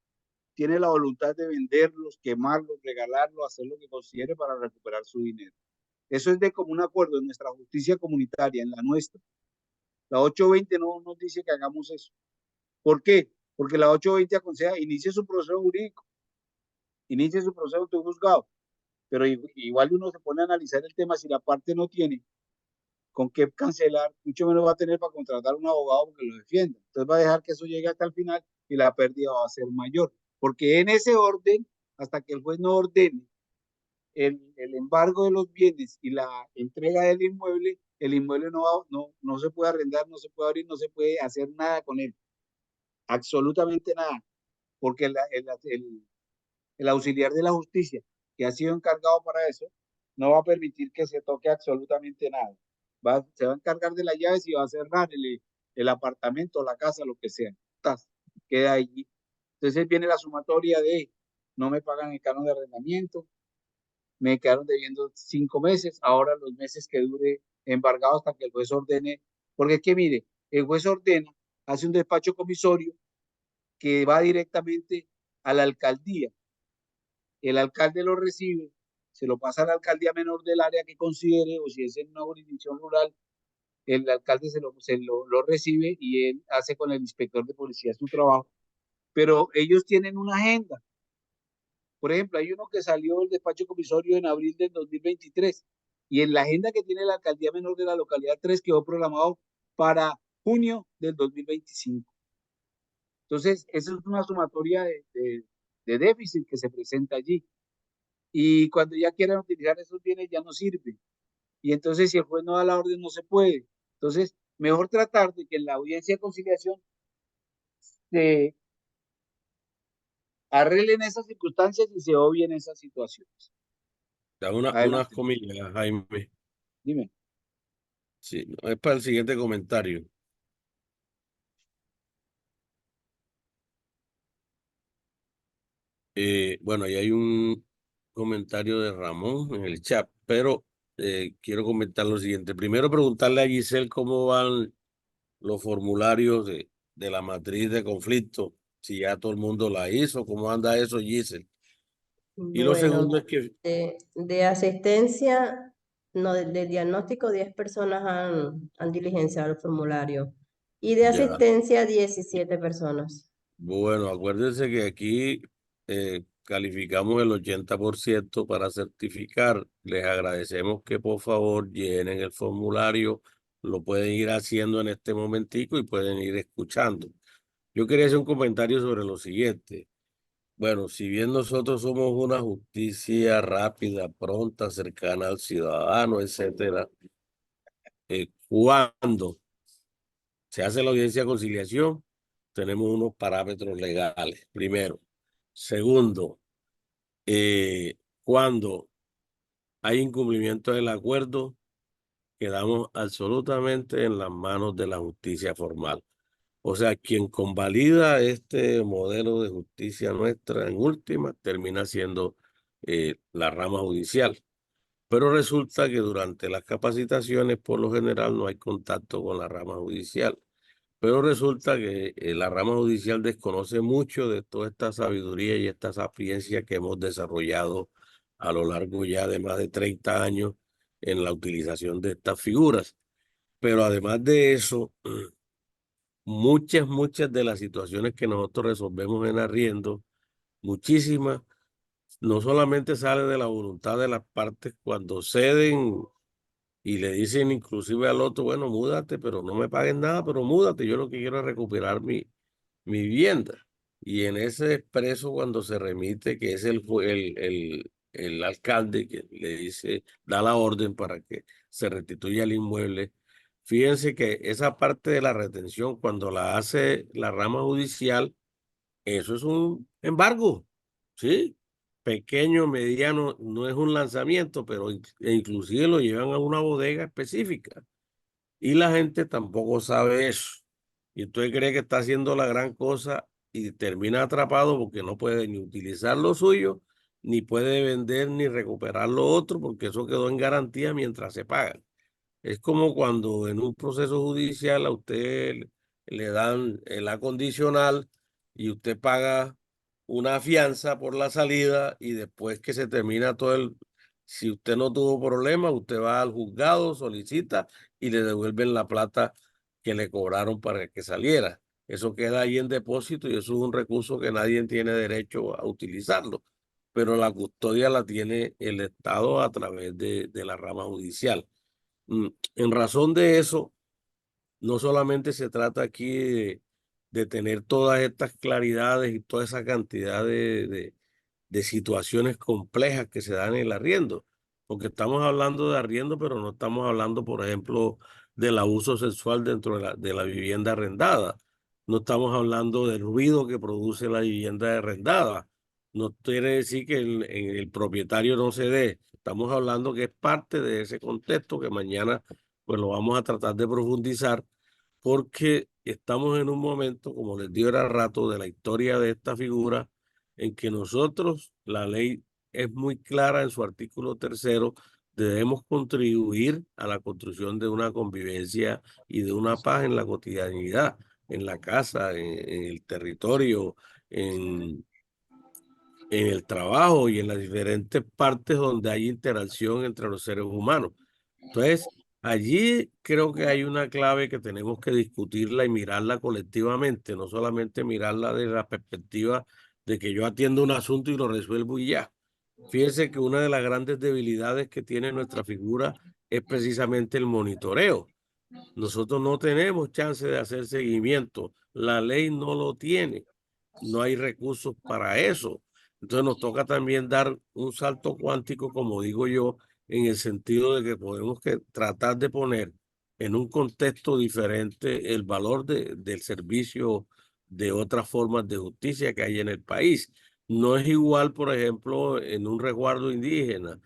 tiene la voluntad de venderlos, quemarlos, regalarlos, hacer lo que considere para recuperar su dinero. Eso es de común acuerdo en nuestra justicia comunitaria, en la nuestra. La 820 no nos dice que hagamos eso. ¿Por qué? Porque la 820 aconseja, inicie su proceso jurídico, inicie su proceso de juzgado, pero igual uno se pone a analizar el tema, si la parte no tiene con qué cancelar, mucho menos va a tener para contratar un abogado que lo defienda. Entonces va a dejar que eso llegue hasta el final y la pérdida va a ser mayor. Porque en ese orden, hasta que el juez no ordene el embargo de los bienes y la entrega del inmueble, el inmueble no se puede arrendar, no se puede abrir, no se puede hacer nada con él. Absolutamente nada. Porque el auxiliar de la justicia, que ha sido encargado para eso, no va a permitir que se toque absolutamente nada. Se va a encargar de las llaves y va a cerrar el apartamento, la casa, lo que sea. Queda allí. Entonces viene la sumatoria de no me pagan el canon de arrendamiento, me quedaron debiendo 5 meses, ahora los meses que dure embargado hasta que el juez ordene, porque es que mire, el juez ordena, hace un despacho comisorio que va directamente a la alcaldía, el alcalde lo recibe, se lo pasa a la alcaldía menor del área que considere, o si es en una jurisdicción rural, el alcalde lo recibe y él hace con el inspector de policía su trabajo, pero ellos tienen una agenda. Por ejemplo, hay uno que salió del despacho comisorio en abril del 2023 y en la agenda que tiene la alcaldía menor de la localidad 3 quedó programado para junio del 2025. Entonces, eso es una sumatoria de déficit que se presenta allí. Y cuando ya quieran utilizar esos bienes ya no sirve. Y entonces, si el juez no da la orden, no se puede. Entonces, mejor tratar de que en la audiencia de conciliación se arreglen esas circunstancias y se obvien esas situaciones. Da unas Adelante, comillas, Jaime. dime. Sí, no, es para el siguiente comentario. Bueno, ahí hay un comentario de Ramón en el chat, pero quiero comentar lo siguiente. Primero preguntarle a Giselle cómo van los formularios de la matriz de conflicto, si ya todo el mundo la hizo, cómo anda eso, Giselle. Y lo Bueno, segundo es que, de asistencia, no, de diagnóstico, 10 personas han diligenciado el formulario. Y de ya, asistencia, 17 personas. bueno, acuérdense que aquí calificamos el 80% para certificar. Les agradecemos que por favor llenen el formulario, lo pueden ir haciendo en este momentico y pueden ir escuchando. Yo quería hacer un comentario sobre lo siguiente. Bueno, si bien nosotros somos una justicia rápida, pronta, cercana al ciudadano, etcétera, cuando se hace la audiencia de conciliación, tenemos unos parámetros legales, primero. Segundo, cuando hay incumplimiento del acuerdo, quedamos absolutamente en las manos de la justicia formal. O sea, quien convalida este modelo de justicia nuestra en última termina siendo la rama judicial. Pero resulta que durante las capacitaciones, por lo general, no hay contacto con la rama judicial. Pero resulta que la rama judicial desconoce mucho de toda esta sabiduría y esta sapiencia que hemos desarrollado a lo largo ya de más de 30 años en la utilización de estas figuras. Pero además de eso, muchas de las situaciones que nosotros resolvemos en arriendo, muchísimas, no solamente sale de la voluntad de las partes cuando ceden y le dicen inclusive al otro, bueno, múdate, pero no me paguen nada, pero múdate, yo lo que quiero es recuperar mi vivienda. Y en ese expreso, cuando se remite, que es el alcalde que le dice, da la orden para que se restituya el inmueble, fíjense que esa parte de la retención, cuando la hace la rama judicial, eso es un embargo, ¿sí? Pequeño, mediano, no es un lanzamiento, pero inclusive lo llevan a una bodega específica. Y la gente tampoco sabe eso. Y usted cree que está haciendo la gran cosa y termina atrapado porque no puede ni utilizar lo suyo, ni puede vender ni recuperar lo otro, porque eso quedó en garantía mientras se paga. Es como cuando en un proceso judicial a usted le dan el acondicional y usted paga una fianza por la salida y después que se termina todo si usted no tuvo problema, usted va al juzgado, solicita y le devuelven la plata que le cobraron para que saliera. Eso queda ahí en depósito y eso es un recurso que nadie tiene derecho a utilizarlo, pero la custodia la tiene el Estado a través de la rama judicial. En razón de eso, no solamente se trata aquí de tener todas estas claridades y toda esa cantidad de situaciones complejas que se dan en el arriendo, porque estamos hablando de arriendo, pero no estamos hablando, por ejemplo, del abuso sexual dentro de la vivienda arrendada. No estamos hablando del ruido que produce la vivienda arrendada. No quiere decir que el propietario no se dé. Estamos hablando que es parte de ese contexto que mañana pues lo vamos a tratar de profundizar porque estamos en un momento, como les digo era rato, de la historia de esta figura en que nosotros, la ley es muy clara en su artículo 3º, debemos contribuir a la construcción de una convivencia y de una paz en la cotidianidad, en la casa, en el territorio, en el trabajo y en las diferentes partes donde hay interacción entre los seres humanos. Entonces, allí creo que hay una clave que tenemos que discutirla y mirarla colectivamente, no solamente mirarla desde la perspectiva de que yo atiendo un asunto y lo resuelvo y ya. Fíjense que una de las grandes debilidades que tiene nuestra figura es precisamente el monitoreo. Nosotros no tenemos chance de hacer seguimiento, la ley no lo tiene, no hay recursos para eso. Entonces nos toca también dar un salto cuántico, como digo yo, en el sentido de que podemos tratar de poner en un contexto diferente el valor del servicio de otras formas de justicia que hay en el país. No es igual, por ejemplo, en un resguardo indígena,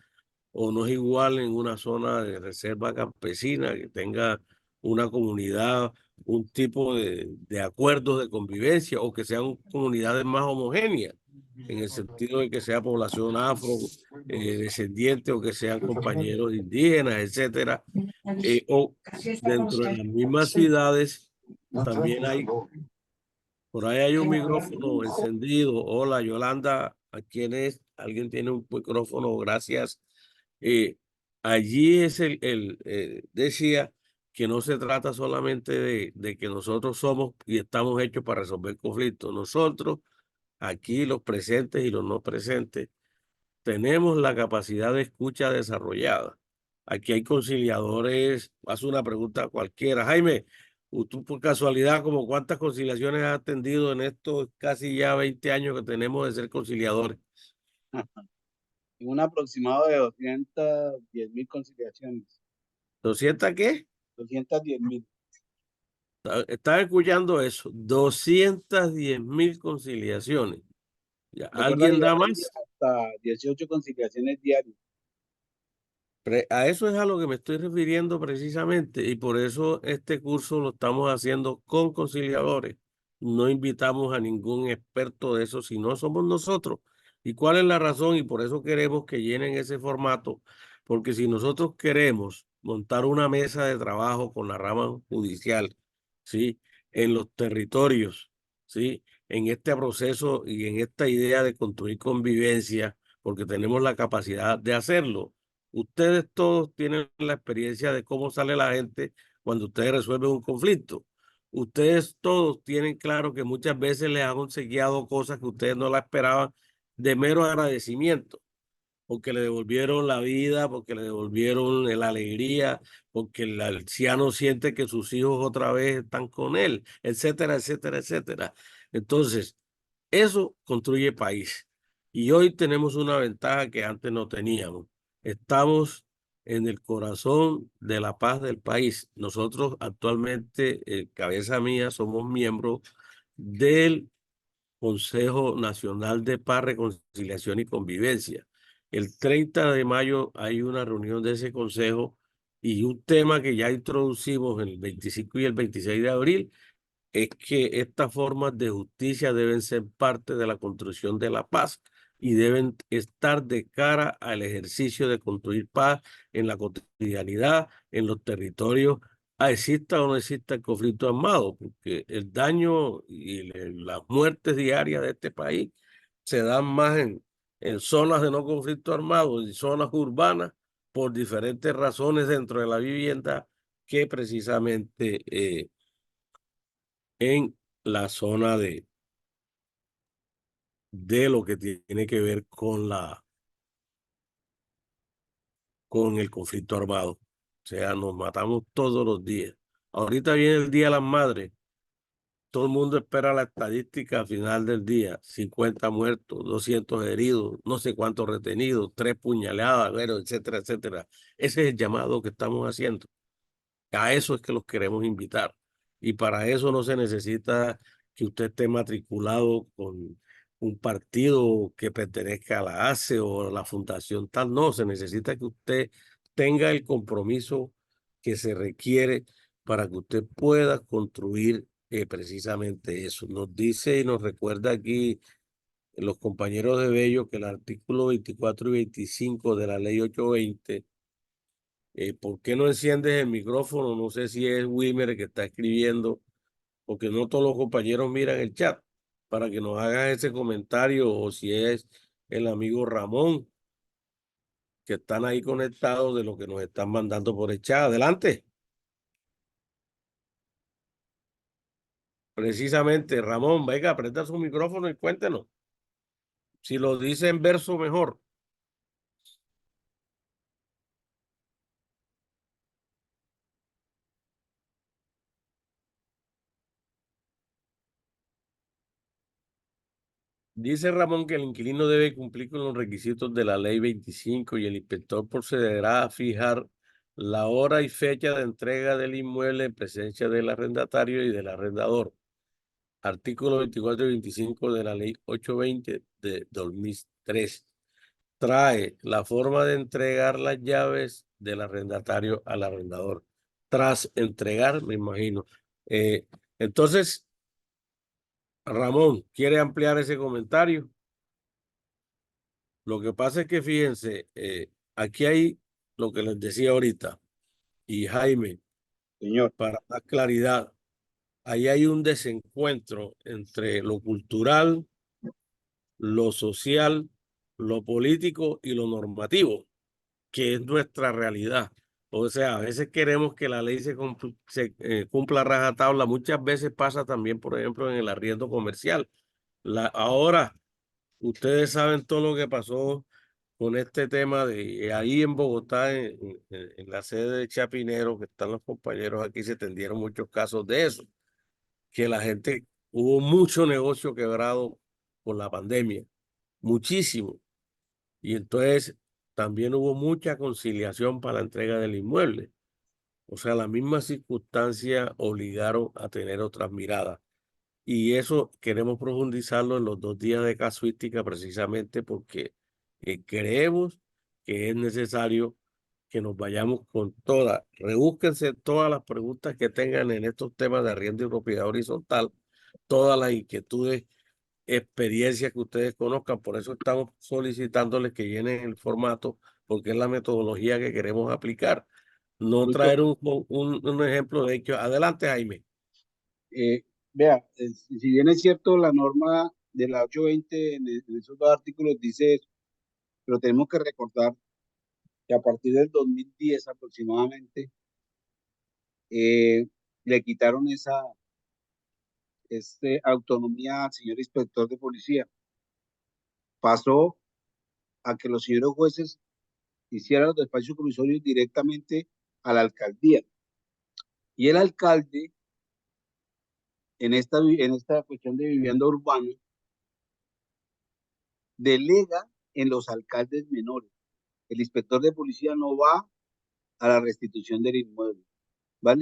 o no es igual en una zona de reserva campesina que tenga una comunidad, un tipo de acuerdos de convivencia, o que sean comunidades más homogéneas, en el sentido de que sea población afro, descendiente, o que sean compañeros indígenas, etcétera. O dentro de las mismas ciudades también hay, por ahí hay un micrófono encendido. Hola, Yolanda, ¿a quién es? ¿Alguien tiene un micrófono? Gracias. Eh, Allí es decía que no se trata solamente de que nosotros somos y estamos hechos para resolver conflictos. Nosotros, aquí los presentes y los no presentes, tenemos la capacidad de escucha desarrollada. Aquí hay conciliadores. Haz una pregunta a cualquiera. Jaime, tú por casualidad, ¿como cuántas conciliaciones has atendido en estos casi ya 20 años que tenemos de ser conciliadores? En un aproximado de 210.000 conciliaciones. ¿200 qué? 210.000. Estaba escuchando eso. 210.000 conciliaciones. Ya, Recuerda ¿alguien da llegar más? hasta 18 conciliaciones diarias. A eso es a lo que me estoy refiriendo precisamente, y por eso este curso lo estamos haciendo con conciliadores. No invitamos a ningún experto de eso, sino somos nosotros. ¿Y cuál es la razón? Y por eso queremos que llenen ese formato, porque si nosotros queremos montar una mesa de trabajo con la rama judicial, ¿sí? En los territorios, ¿sí? En este proceso y en esta idea de construir convivencia, porque tenemos la capacidad de hacerlo. Ustedes todos tienen la experiencia de cómo sale la gente cuando ustedes resuelven un conflicto. Ustedes todos tienen claro que muchas veces les han obsequiado cosas que ustedes no la esperaban de mero agradecimiento, porque le devolvieron la vida, porque le devolvieron la alegría, porque el anciano siente que sus hijos otra vez están con él, etcétera, etcétera, etcétera. Entonces, eso construye país. Y hoy tenemos una ventaja que antes no teníamos. Estamos en el corazón de la paz del país. Nosotros actualmente, cabeza mía, somos miembros del Consejo Nacional de Paz, Reconciliación y Convivencia. El 30 de mayo hay una reunión de ese consejo y un tema que ya introducimos en el 25 y el 26 de abril es que estas formas de justicia deben ser parte de la construcción de la paz y deben estar de cara al ejercicio de construir paz en la cotidianidad, en los territorios, exista o no exista el conflicto armado, porque el daño y las muertes diarias de este país se dan más en zonas de no conflicto armado y zonas urbanas por diferentes razones dentro de la vivienda que precisamente en la zona de lo que tiene que ver con el conflicto armado. O sea, nos matamos todos los días. Ahorita viene el Día de las Madres. Todo el mundo espera la estadística al final del día. 50 muertos, 200 heridos, no sé cuántos retenidos, 3 puñaladas, bueno, etcétera, etcétera. Ese es el llamado que estamos haciendo. A eso es que los queremos invitar. Y para eso no se necesita que usted esté matriculado con un partido que pertenezca a la ACE o a la fundación tal. No, se necesita que usted tenga el compromiso que se requiere para que usted pueda construir precisamente eso. Nos dice y nos recuerda aquí los compañeros de Bello que el artículo 24 y 25 de la ley 820. ¿Por qué no enciendes el micrófono? No sé si es Wilmer el que está escribiendo, porque no todos los compañeros miran el chat para que nos hagan ese comentario, o si es el amigo Ramón, que están ahí conectados de lo que nos están mandando por el chat. Adelante. Precisamente, Ramón, venga, prenda su micrófono y cuéntenos. Si lo dice en verso, mejor. Dice Ramón que el inquilino debe cumplir con los requisitos de la ley 25 y el inspector procederá a fijar la hora y fecha de entrega del inmueble en presencia del arrendatario y del arrendador. Artículo 24 y 25 de la ley 820 de 2003. Trae la forma de entregar las llaves del arrendatario al arrendador. Tras entregar, me imagino. Entonces, Ramón, ¿quiere ampliar ese comentario? Lo que pasa es que fíjense, aquí hay lo que les decía ahorita, y Jaime, Señor, para dar claridad, ahí hay un desencuentro entre lo cultural, lo social, lo político y lo normativo, que es nuestra realidad. O sea, a veces queremos que la ley se cumpla a rajatabla, muchas veces pasa también, por ejemplo, en el arriendo comercial. Ahora, ustedes saben todo lo que pasó con este tema de ahí en Bogotá, en la sede de Chapinero, que están los compañeros aquí, se tendieron muchos casos de eso, que la gente, hubo mucho negocio quebrado por la pandemia, muchísimo. Y entonces también hubo mucha conciliación para la entrega del inmueble. O sea, las mismas circunstancias obligaron a tener otras miradas. Y eso queremos profundizarlo en los 2 días de casuística precisamente porque creemos que es necesario que nos vayamos con todas. Rebúsquense todas las preguntas que tengan en estos temas de arriendo y propiedad horizontal, todas las inquietudes, experiencias que ustedes conozcan. Por eso estamos solicitándoles que llenen el formato, porque es la metodología que queremos aplicar. No justo, traer un ejemplo de hecho. Adelante, Jaime. vea, si bien es cierto, la norma de la 820 en esos dos artículos dice eso, pero tenemos que recordar que a partir del 2010 aproximadamente le quitaron esa autonomía al señor inspector de policía. Pasó a que los señores jueces hicieran los despachos comisorios directamente a la alcaldía. Y el alcalde, en esta cuestión de vivienda urbana, delega en los alcaldes menores. El inspector de policía no va a la restitución del inmueble. Va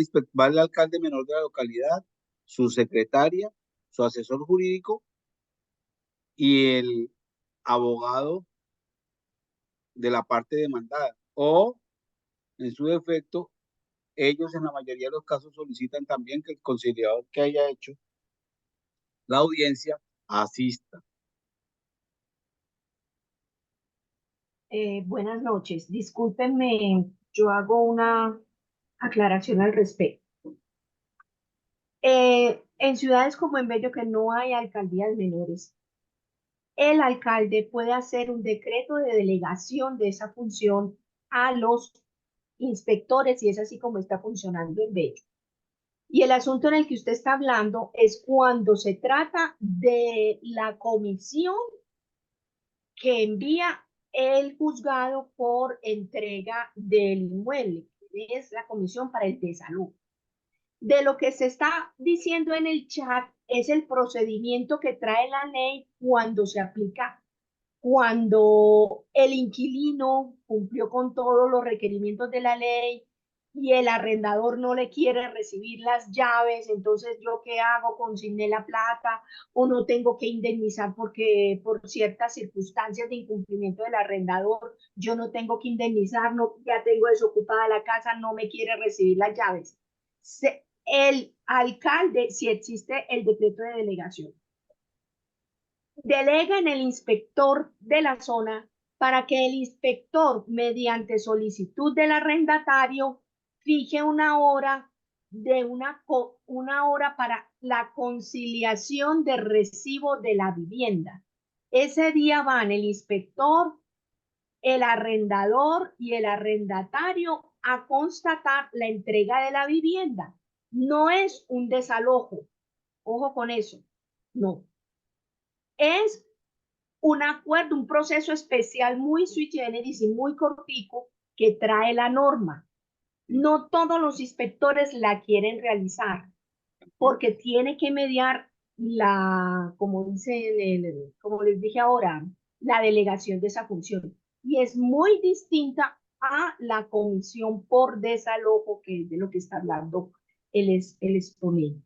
el alcalde menor de la localidad, su secretaria, su asesor jurídico y el abogado de la parte demandada. O, en su defecto, ellos en la mayoría de los casos solicitan también que el conciliador que haya hecho la audiencia asista. Buenas noches. Discúlpenme, yo hago una aclaración al respecto. En ciudades como en Bello, que no hay alcaldías menores, el alcalde puede hacer un decreto de delegación de esa función a los inspectores y es así como está funcionando en Bello. Y el asunto en el que usted está hablando es cuando se trata de la comisión que envía el juzgado por entrega del inmueble, que es la comisión para el desalojo. De lo que se está diciendo en el chat es el procedimiento que trae la ley cuando se aplica, cuando el inquilino cumplió con todos los requerimientos de la ley y el arrendador no le quiere recibir las llaves, entonces yo qué hago, consigné la plata o no tengo que indemnizar porque por ciertas circunstancias de incumplimiento del arrendador yo no tengo que indemnizar, no, ya tengo desocupada la casa, no me quiere recibir las llaves. El alcalde, si existe el decreto de delegación, delega en el inspector de la zona para que el inspector, mediante solicitud del arrendatario, fije una hora una hora para la conciliación de recibo de la vivienda. Ese día van el inspector, el arrendador y el arrendatario a constatar la entrega de la vivienda. No es un desalojo, ojo con eso, no. Es un acuerdo, un proceso especial muy sui generis y muy cortico que trae la norma. No todos los inspectores la quieren realizar porque tiene que mediar como como les dije ahora, la delegación de esa función. Y es muy distinta a la comisión por desalojo, que es de lo que está hablando el exponente.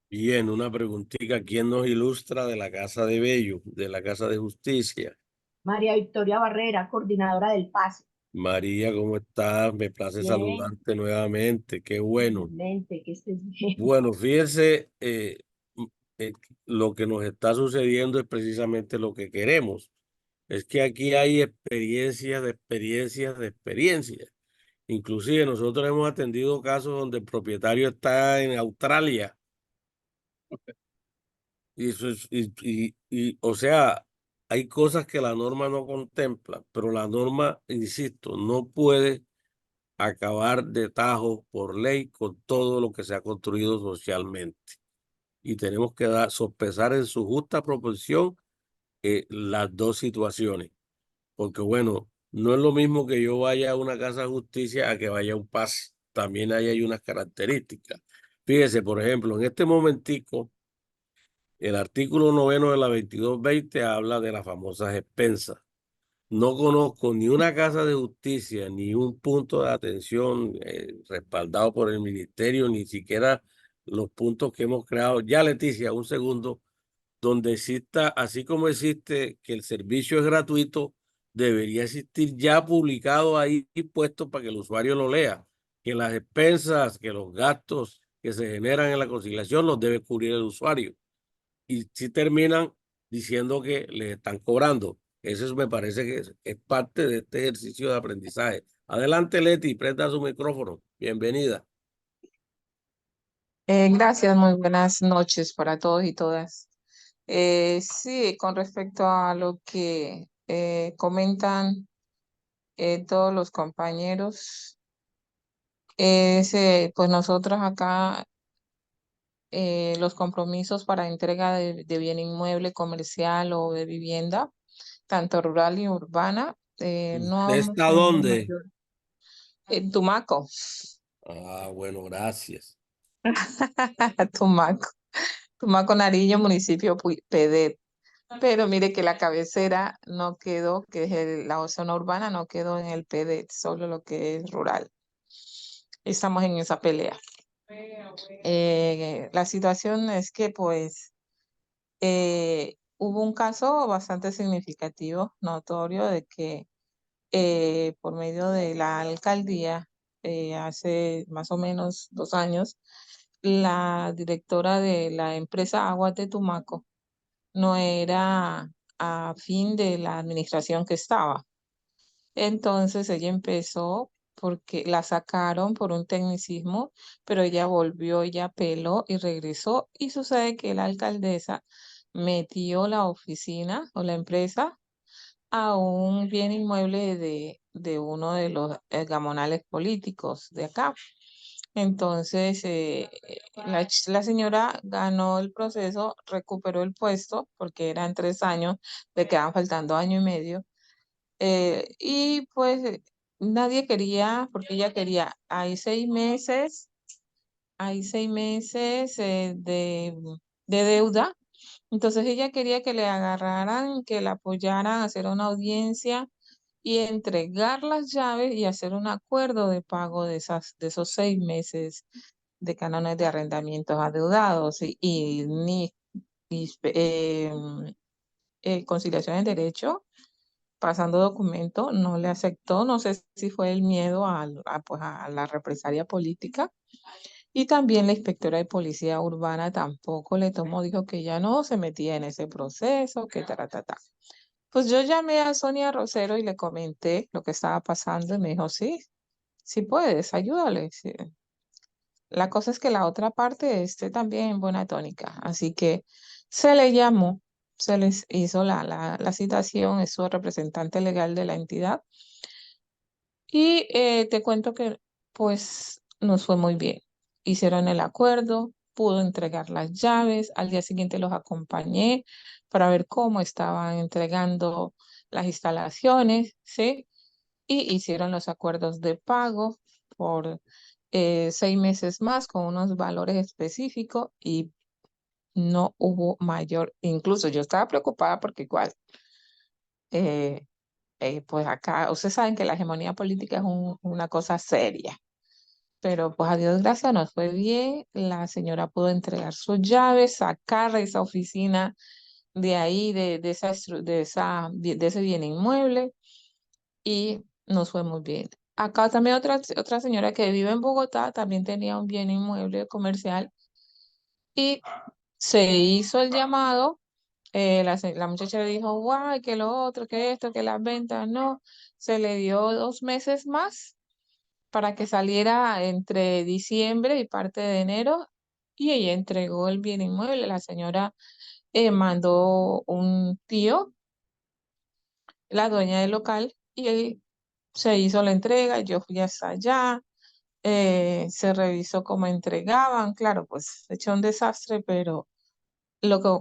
Bien, una preguntita. ¿Quién nos ilustra de la Casa de Bello, de la Casa de Justicia? María Victoria Barrera, coordinadora del PASE. María, ¿cómo estás? Me place Bien. saludarte nuevamente. Qué bueno. Excelente, que estés bien. Bueno, fíjense, lo que nos está sucediendo es precisamente lo que queremos. Es que aquí hay experiencias de experiencias de experiencias. Inclusive nosotros hemos atendido casos donde el propietario está en Australia. Y eso es, o sea, hay cosas que la norma no contempla, pero la norma, insisto, no puede acabar de tajo por ley con todo lo que se ha construido socialmente. Y tenemos que sopesar en su justa proporción las dos situaciones. Porque bueno, no es lo mismo que yo vaya a una casa de justicia a que vaya a un pase. También ahí hay unas características. Fíjese, por ejemplo, en este momentico, el artículo 9 de la 2220 habla de las famosas expensas. No conozco ni una casa de justicia, ni un punto de atención respaldado por el ministerio, ni siquiera los puntos que hemos creado. Ya, Leticia, un segundo, donde exista, así como existe que el servicio es gratuito, debería existir ya publicado ahí y puesto para que el usuario lo lea, que las expensas, que los gastos que se generan en la conciliación los debe cubrir el usuario. Y si terminan diciendo que les están cobrando. Eso me parece que es parte de este ejercicio de aprendizaje. Adelante, Leti, presta su micrófono. Bienvenida. Gracias, muy buenas noches para todos y todas. Sí, con respecto a lo que comentan todos los compañeros, pues nosotros acá los compromisos para entrega de bien inmueble comercial o de vivienda, tanto rural y urbana, no ¿Usted hemos está tenido dónde? mayor. En Tumaco. Ah, bueno, gracias. Tumaco. Tumaco, Nariño, municipio Pedet. Pero mire que la cabecera no quedó, que es la zona urbana, no quedó en el PD, solo lo que es rural. Estamos en esa pelea. La situación es que pues hubo un caso bastante significativo, notorio, de que por medio de la alcaldía, hace más o menos 2 años, la directora de la empresa Aguas de Tumaco no era a fin de la administración que estaba. Entonces ella empezó porque la sacaron por un tecnicismo, pero ella volvió, ella apeló y regresó. Y sucede que la alcaldesa metió la oficina o la empresa a un bien inmueble de uno de los gamonales políticos de acá. Entonces, la señora ganó el proceso, recuperó el puesto porque eran 3 años, le quedaban faltando año y medio. Y pues nadie quería, porque ella quería, hay 6 meses de deuda. Entonces ella quería que le agarraran, que la apoyaran a hacer una audiencia y entregar las llaves y hacer un acuerdo de pago de esos 6 meses de cánones de arrendamientos adeudados y conciliación de derecho, pasando documento, no le aceptó, no sé si fue el miedo pues, a la represalia política. Y también la inspectora de policía urbana tampoco le tomó, dijo que ya no se metía en ese proceso, que ta. Pues yo llamé a Sonia Rosero y le comenté lo que estaba pasando y me dijo, sí, sí puedes, ayúdale. Sí. La cosa es que la otra parte esté también en buena tónica, así que se le llamó, se les hizo la citación, es su representante legal de la entidad y te cuento que pues nos fue muy bien. Hicieron el acuerdo, pudo entregar las llaves, al día siguiente los acompañé para ver cómo estaban entregando las instalaciones, ¿sí? Y hicieron los acuerdos de pago por 6 meses más con unos valores específicos y no hubo mayor, incluso yo estaba preocupada porque igual, eh, pues acá, ustedes saben que la hegemonía política es una cosa seria, pero pues a Dios gracias nos fue bien, la señora pudo entregar sus llaves, sacar esa oficina de ahí, de ese bien inmueble y nos fue muy bien. Acá también otra señora que vive en Bogotá también tenía un bien inmueble comercial y se hizo el llamado. La muchacha le dijo, guay, que lo otro, que esto, que las ventas, no. Se le dio 2 meses más para que saliera entre diciembre y parte de enero y ella entregó el bien inmueble. La señora mandó un tío, la dueña del local, y él se hizo la entrega. Yo fui hasta allá, se revisó cómo entregaban. Claro, pues se echó un desastre, pero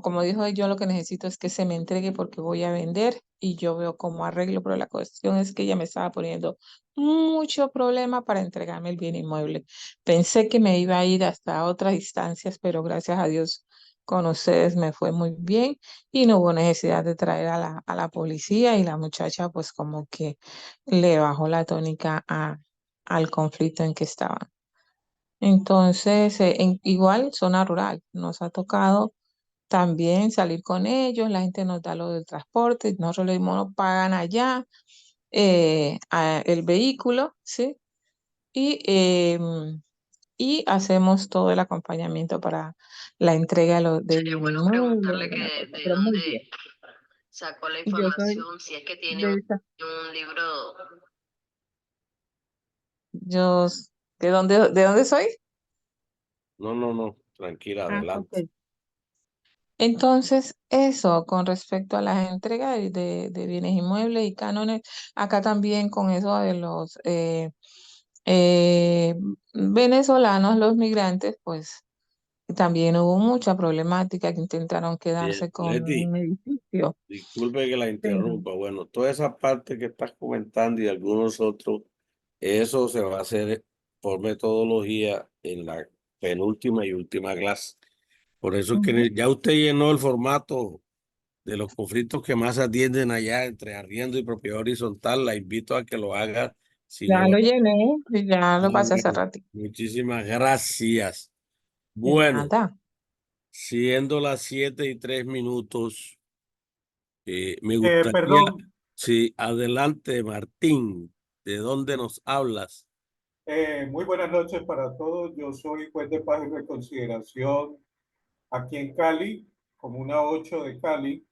como dijo yo, lo que necesito es que se me entregue porque voy a vender y yo veo cómo arreglo, pero la cuestión es que ella me estaba poniendo mucho problema para entregarme el bien inmueble. Pensé que me iba a ir hasta otras instancias, pero gracias a Dios con ustedes me fue muy bien y no hubo necesidad de traer a la policía y la muchacha pues como que le bajó la tónica al conflicto en que estaban. Entonces, igual zona rural, nos ha tocado también salir con ellos, la gente nos da lo del transporte, nosotros le dimos, no pagan allá el vehículo, ¿sí? Y hacemos todo el acompañamiento para la entrega del Sería bueno inmueble, preguntarle la que cosa, de pero muy bien. dónde sacó la Y yo soy información, si es que tiene de esa, un libro. yo, ¿de dónde soy? No, tranquila, Ah, adelante. ok. Entonces, eso con respecto a las entregas de bienes inmuebles y cánones, acá también con eso de los eh, venezolanos, los migrantes, pues también hubo mucha problemática que intentaron Bien, quedarse con Leti, un edificio, disculpe que la pero interrumpa. Bueno, toda esa parte que estás comentando y algunos otros, eso se va a hacer por metodología en la penúltima y última clase. Por eso es ujú, que ya usted llenó el formato de los conflictos que más se atienden allá entre arriendo y propiedad horizontal. La invito a que lo haga. Si no ya lo... lo llené, y ya lo pasé hace Bueno, ratito. muchísimas gracias. De Bueno, nada. siendo las 7:03, me gustaría, Perdón, sí, adelante, Martín, ¿de dónde nos hablas? muy buenas noches para todos. Yo soy juez de paz y reconsideración aquí en Cali, Comuna 8 de Cali.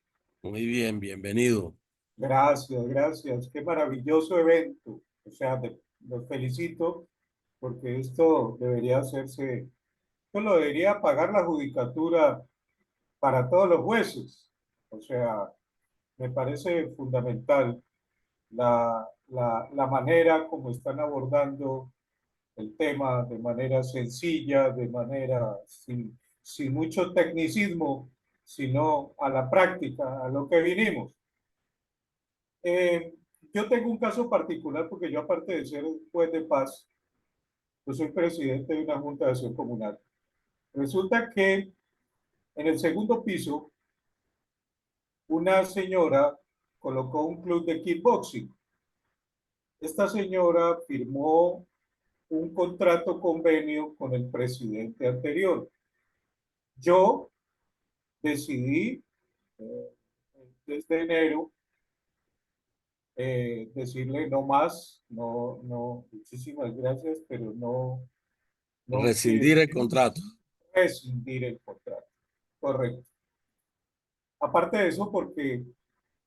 Muy bien, bienvenido. Gracias, gracias. Qué maravilloso evento. O sea, los felicito porque esto debería hacerse, esto lo debería pagar la judicatura para todos los jueces. O sea, me parece fundamental la manera como están abordando el tema de manera sencilla, de manera sin mucho tecnicismo, sino a la práctica, a lo que vinimos. Yo tengo un caso particular porque yo, aparte de ser juez de paz, yo soy presidente de una junta de acción comunal. Resulta que en el segundo piso, una señora colocó un club de kickboxing. Esta señora firmó un contrato convenio con el presidente anterior. Yo decidí desde enero decirle no más, no, muchísimas gracias, pero no Rescindir el contrato. rescindir el contrato. Correcto. Aparte de eso, porque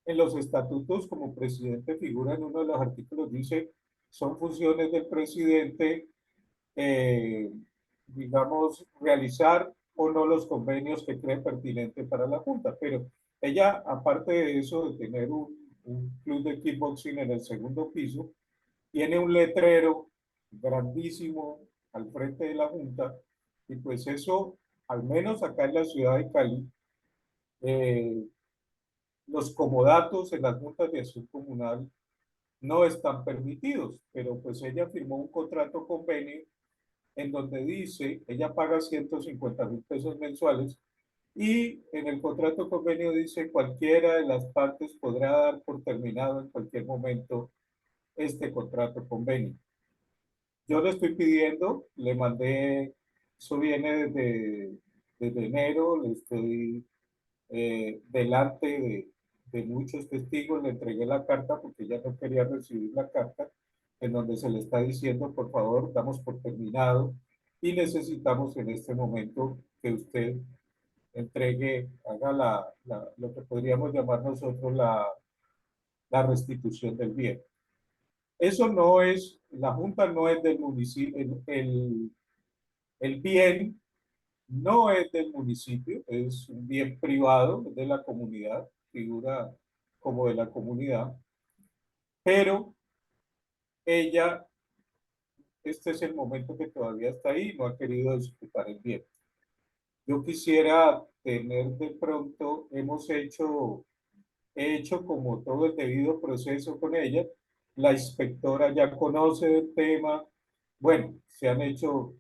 en los estatutos como presidente figura en uno de los artículos, dice, son funciones del presidente, digamos, realizar o no los convenios que cree pertinente para la Junta. Pero ella, aparte de eso, de tener un club de kickboxing en el segundo piso, tiene un letrero grandísimo al frente de la Junta, y pues eso, al menos acá en la ciudad de Cali, eh, los comodatos en las juntas de acción comunal no están permitidos, pero pues ella firmó un contrato convenio en donde dice, ella paga 150.000 pesos mensuales, y en el contrato convenio dice cualquiera de las partes podrá dar por terminado en cualquier momento este contrato convenio. Yo le estoy pidiendo, le mandé, eso viene desde enero, le estoy delante de muchos testigos, le entregué la carta porque ella no quería recibir la carta, en donde se le está diciendo, por favor, damos por terminado y necesitamos en este momento que usted entregue, haga lo que podríamos llamar nosotros la restitución del bien. Eso no es, la Junta no es del municipio, el bien no es del municipio, es un bien privado, es de la comunidad, figura como de la comunidad, pero ella, este es el momento que todavía está ahí, no ha querido disfrutar el bien. Yo quisiera tener de pronto, he hecho como todo el debido proceso con ella, la inspectora ya conoce el tema, bueno, se han hecho,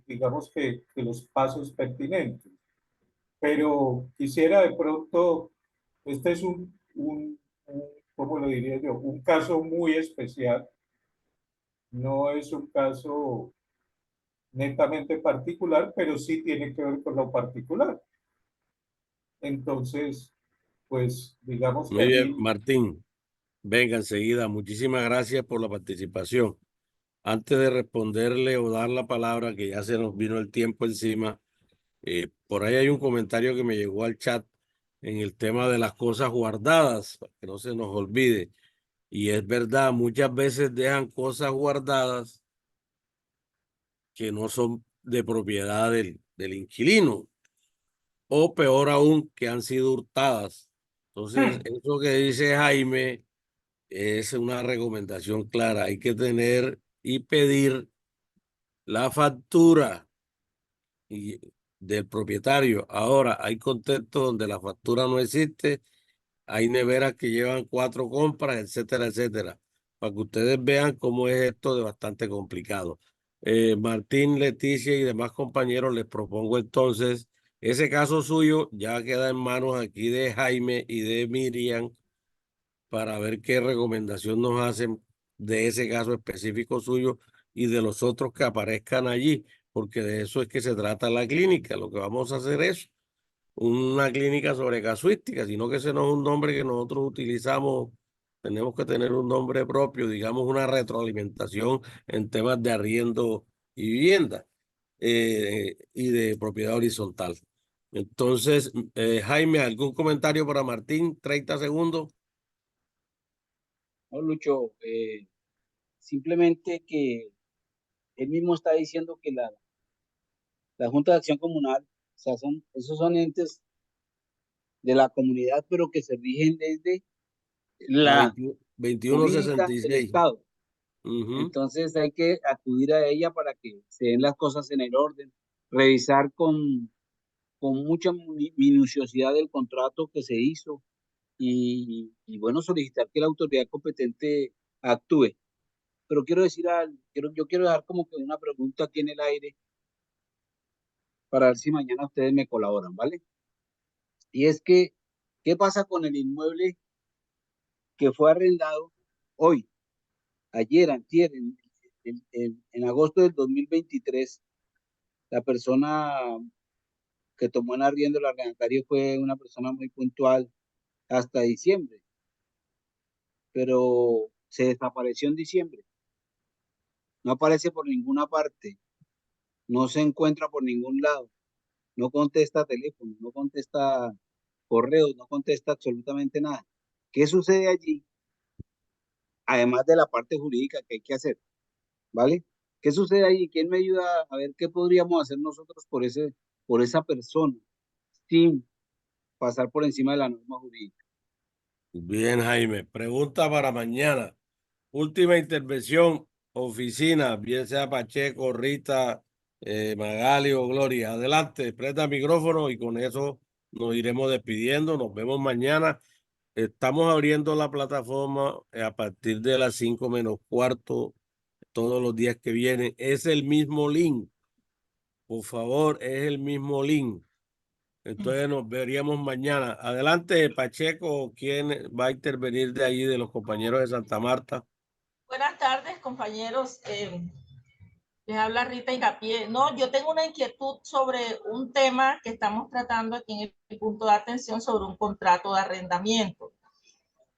digamos que los pasos pertinentes, pero quisiera de pronto, este es ¿cómo lo diría yo? Un caso muy especial, no es un caso netamente particular, pero sí tiene que ver con lo particular. Entonces, pues digamos que Muy bien, allí Martín. Venga, enseguida. Muchísimas gracias por la participación. Antes de responderle o dar la palabra, que ya se nos vino el tiempo encima, por ahí hay un comentario que me llegó al chat en el tema de las cosas guardadas, para que no se nos olvide. Y es verdad, muchas veces dejan cosas guardadas que no son de propiedad del inquilino, o peor aún, que han sido hurtadas. Entonces, eso que dice Jaime es una recomendación clara. Hay que tener y pedir la factura del propietario. Ahora, hay contextos donde la factura no existe, hay neveras que llevan 4 compras, etcétera, etcétera, para que ustedes vean cómo es esto de bastante complicado. Martín, Leticia y demás compañeros, les propongo entonces, ese caso suyo ya queda en manos aquí de Jaime y de Miriam para ver qué recomendación nos hacen de ese caso específico suyo y de los otros que aparezcan allí, porque de eso es que se trata la clínica. Lo que vamos a hacer es una clínica sobre casuística, sino que ese no es un nombre que nosotros utilizamos. Tenemos que tener un nombre propio, digamos una retroalimentación en temas de arriendo y vivienda, y de propiedad horizontal. Entonces, Jaime, ¿algún comentario para Martín? 30 segundos. No, Lucho, simplemente que él mismo está diciendo que la Junta de Acción Comunal, o sea, esos son entes de la comunidad, pero que se rigen desde La la jurídica del 2166. Estado. Ujú. Entonces hay que acudir a ella para que se den las cosas en el orden, revisar con mucha minuciosidad el contrato que se hizo y bueno, solicitar que la autoridad competente actúe. Pero yo quiero dejar como que una pregunta aquí en el aire para ver si mañana ustedes me colaboran, ¿vale? Y es que, ¿qué pasa con el inmueble que fue arrendado hoy, ayer, antier, en agosto del 2023? La persona que tomó en arriendo el arrendatario fue una persona muy puntual hasta diciembre, pero se desapareció en diciembre. No aparece por ninguna parte, no se encuentra por ningún lado, no contesta teléfono, no contesta correos, no contesta absolutamente nada. ¿Qué sucede allí? Además de la parte jurídica que hay que hacer, ¿vale? ¿Qué sucede ahí? ¿Quién me ayuda a ver qué podríamos hacer nosotros por esa persona sin pasar por encima de la norma jurídica? Bien, Jaime. Pregunta para mañana. Última intervención, oficina, bien sea Pacheco, Rita, Magali o Gloria. Adelante, presta el micrófono y con eso nos iremos despidiendo. Nos vemos mañana. Estamos abriendo la plataforma a partir de las 5 menos cuarto todos los días que vienen. Es el mismo link. Por favor, es el mismo link. Entonces nos veríamos mañana. Adelante, Pacheco, ¿quién va a intervenir de ahí, de los compañeros de Santa Marta? Buenas tardes, compañeros. Les habla Rita Hincapié. No, yo tengo una inquietud sobre un tema que estamos tratando aquí en el punto de atención sobre un contrato de arrendamiento.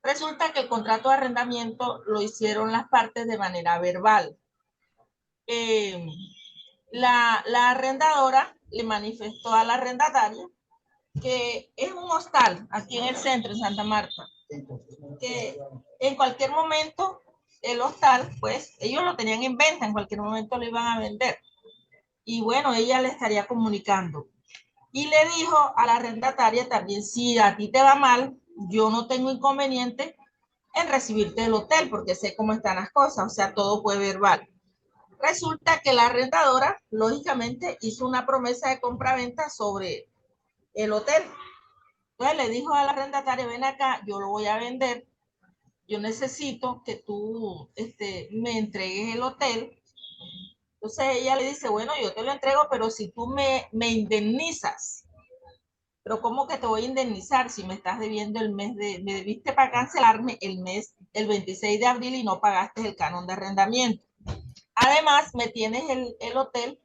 Resulta que el contrato de arrendamiento lo hicieron las partes de manera verbal. La arrendadora le manifestó a la arrendataria que es un hostal aquí en el centro, en Santa Marta, que en cualquier momento el hostal, pues ellos lo tenían en venta, en cualquier momento lo iban a vender. Y bueno, ella le estaría comunicando. Y le dijo a la arrendataria también, si a ti te va mal, yo no tengo inconveniente en recibirte del hotel, porque sé cómo están las cosas, o sea, todo fue verbal. Resulta que la arrendadora, lógicamente, hizo una promesa de compra-venta sobre el hotel. Entonces le dijo a la arrendataria, ven acá, yo lo voy a vender, yo necesito que tú me entregues el hotel. Entonces ella le dice, bueno, yo te lo entrego, pero si tú me indemnizas. Pero ¿cómo que te voy a indemnizar si me estás debiendo me debiste para cancelarme el 26 de abril y no pagaste el canon de arrendamiento? Además, me tienes el hotel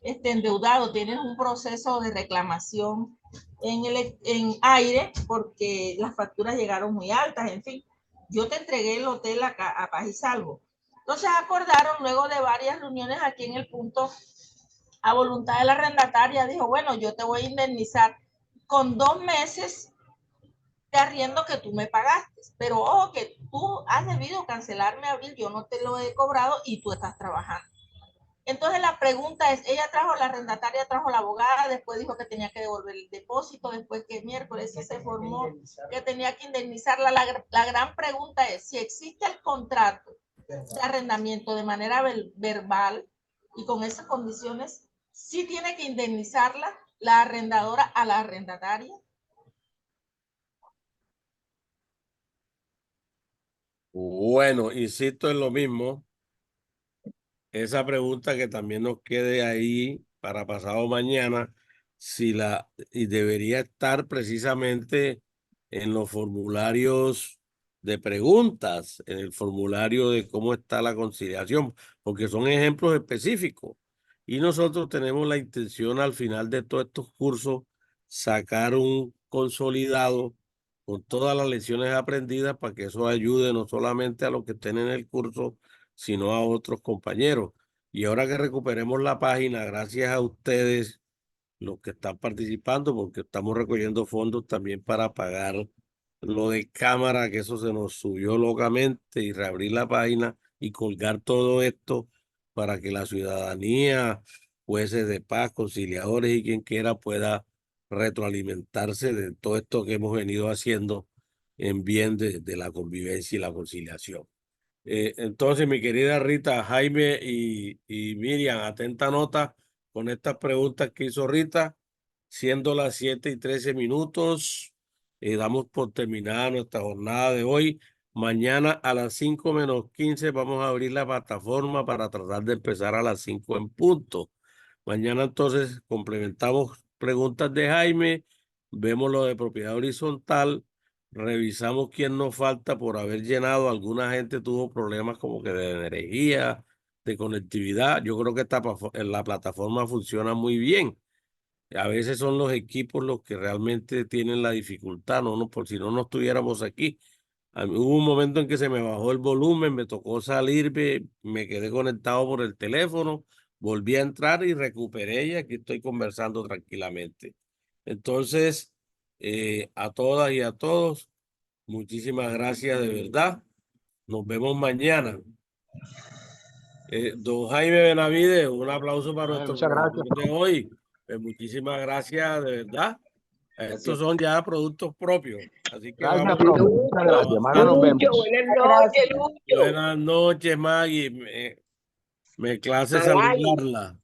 endeudado, tienes un proceso de reclamación en aire porque las facturas llegaron muy altas, en fin. Yo te entregué el hotel a paz y salvo. Entonces acordaron, luego de varias reuniones aquí en el punto, a voluntad de la arrendataria, dijo, bueno, yo te voy a indemnizar con 2 meses de arriendo que tú me pagaste, pero ojo que tú has debido cancelarme abril, yo no te lo he cobrado y tú estás trabajando. Entonces la pregunta es, ella trajo, la arrendataria trajo la abogada, después dijo que tenía que devolver el depósito, después que miércoles se formó que tenía que indemnizarla. La gran pregunta es, si existe el contrato de arrendamiento de manera verbal y con esas condiciones, ¿sí tiene que indemnizarla la arrendadora a la arrendataria? Bueno, insisto en lo mismo. Esa pregunta que también nos quede ahí para pasado mañana, y debería estar precisamente en los formularios de preguntas, en el formulario de cómo está la conciliación, porque son ejemplos específicos. Y nosotros tenemos la intención al final de todos estos cursos sacar un consolidado con todas las lecciones aprendidas para que eso ayude no solamente a los que estén en el curso, sino a otros compañeros. Y ahora que recuperemos la página, gracias a ustedes, los que están participando, porque estamos recogiendo fondos también para pagar lo de cámara, que eso se nos subió locamente, y reabrir la página y colgar todo esto para que la ciudadanía, jueces de paz, conciliadores y quien quiera pueda retroalimentarse de todo esto que hemos venido haciendo en bien de la convivencia y la conciliación. Entonces, mi querida Rita, Jaime y Miriam, atenta nota con estas preguntas que hizo Rita, siendo las 7:13, damos por terminada nuestra jornada de hoy. Mañana a las 5:15 vamos a abrir la plataforma para tratar de empezar a las 5 en punto. Mañana entonces complementamos preguntas de Jaime, vemos lo de propiedad horizontal, revisamos quién nos falta por haber llenado. Alguna gente tuvo problemas como que de energía, de conectividad. Yo creo que la plataforma funciona muy bien. A veces son los equipos los que realmente tienen la dificultad, no, por si no estuviéramos aquí. Hubo un momento en que se me bajó el volumen, me tocó salirme, me quedé conectado por el teléfono, volví a entrar y recuperé y aquí estoy conversando tranquilamente. Entonces, a todas y a todos, muchísimas gracias de verdad. Nos vemos mañana. Don Jaime Benavides, un aplauso para nuestro Muchas gracias. profesor de hoy. Muchísimas gracias de verdad. Estos son ya productos propios. Así que Gracias, vamos profe. Muchas gracias. Mañana nos vemos. Buenas noches, Lucho. Buenas noches, Maggie. Me clase Bye, bye. saludarla.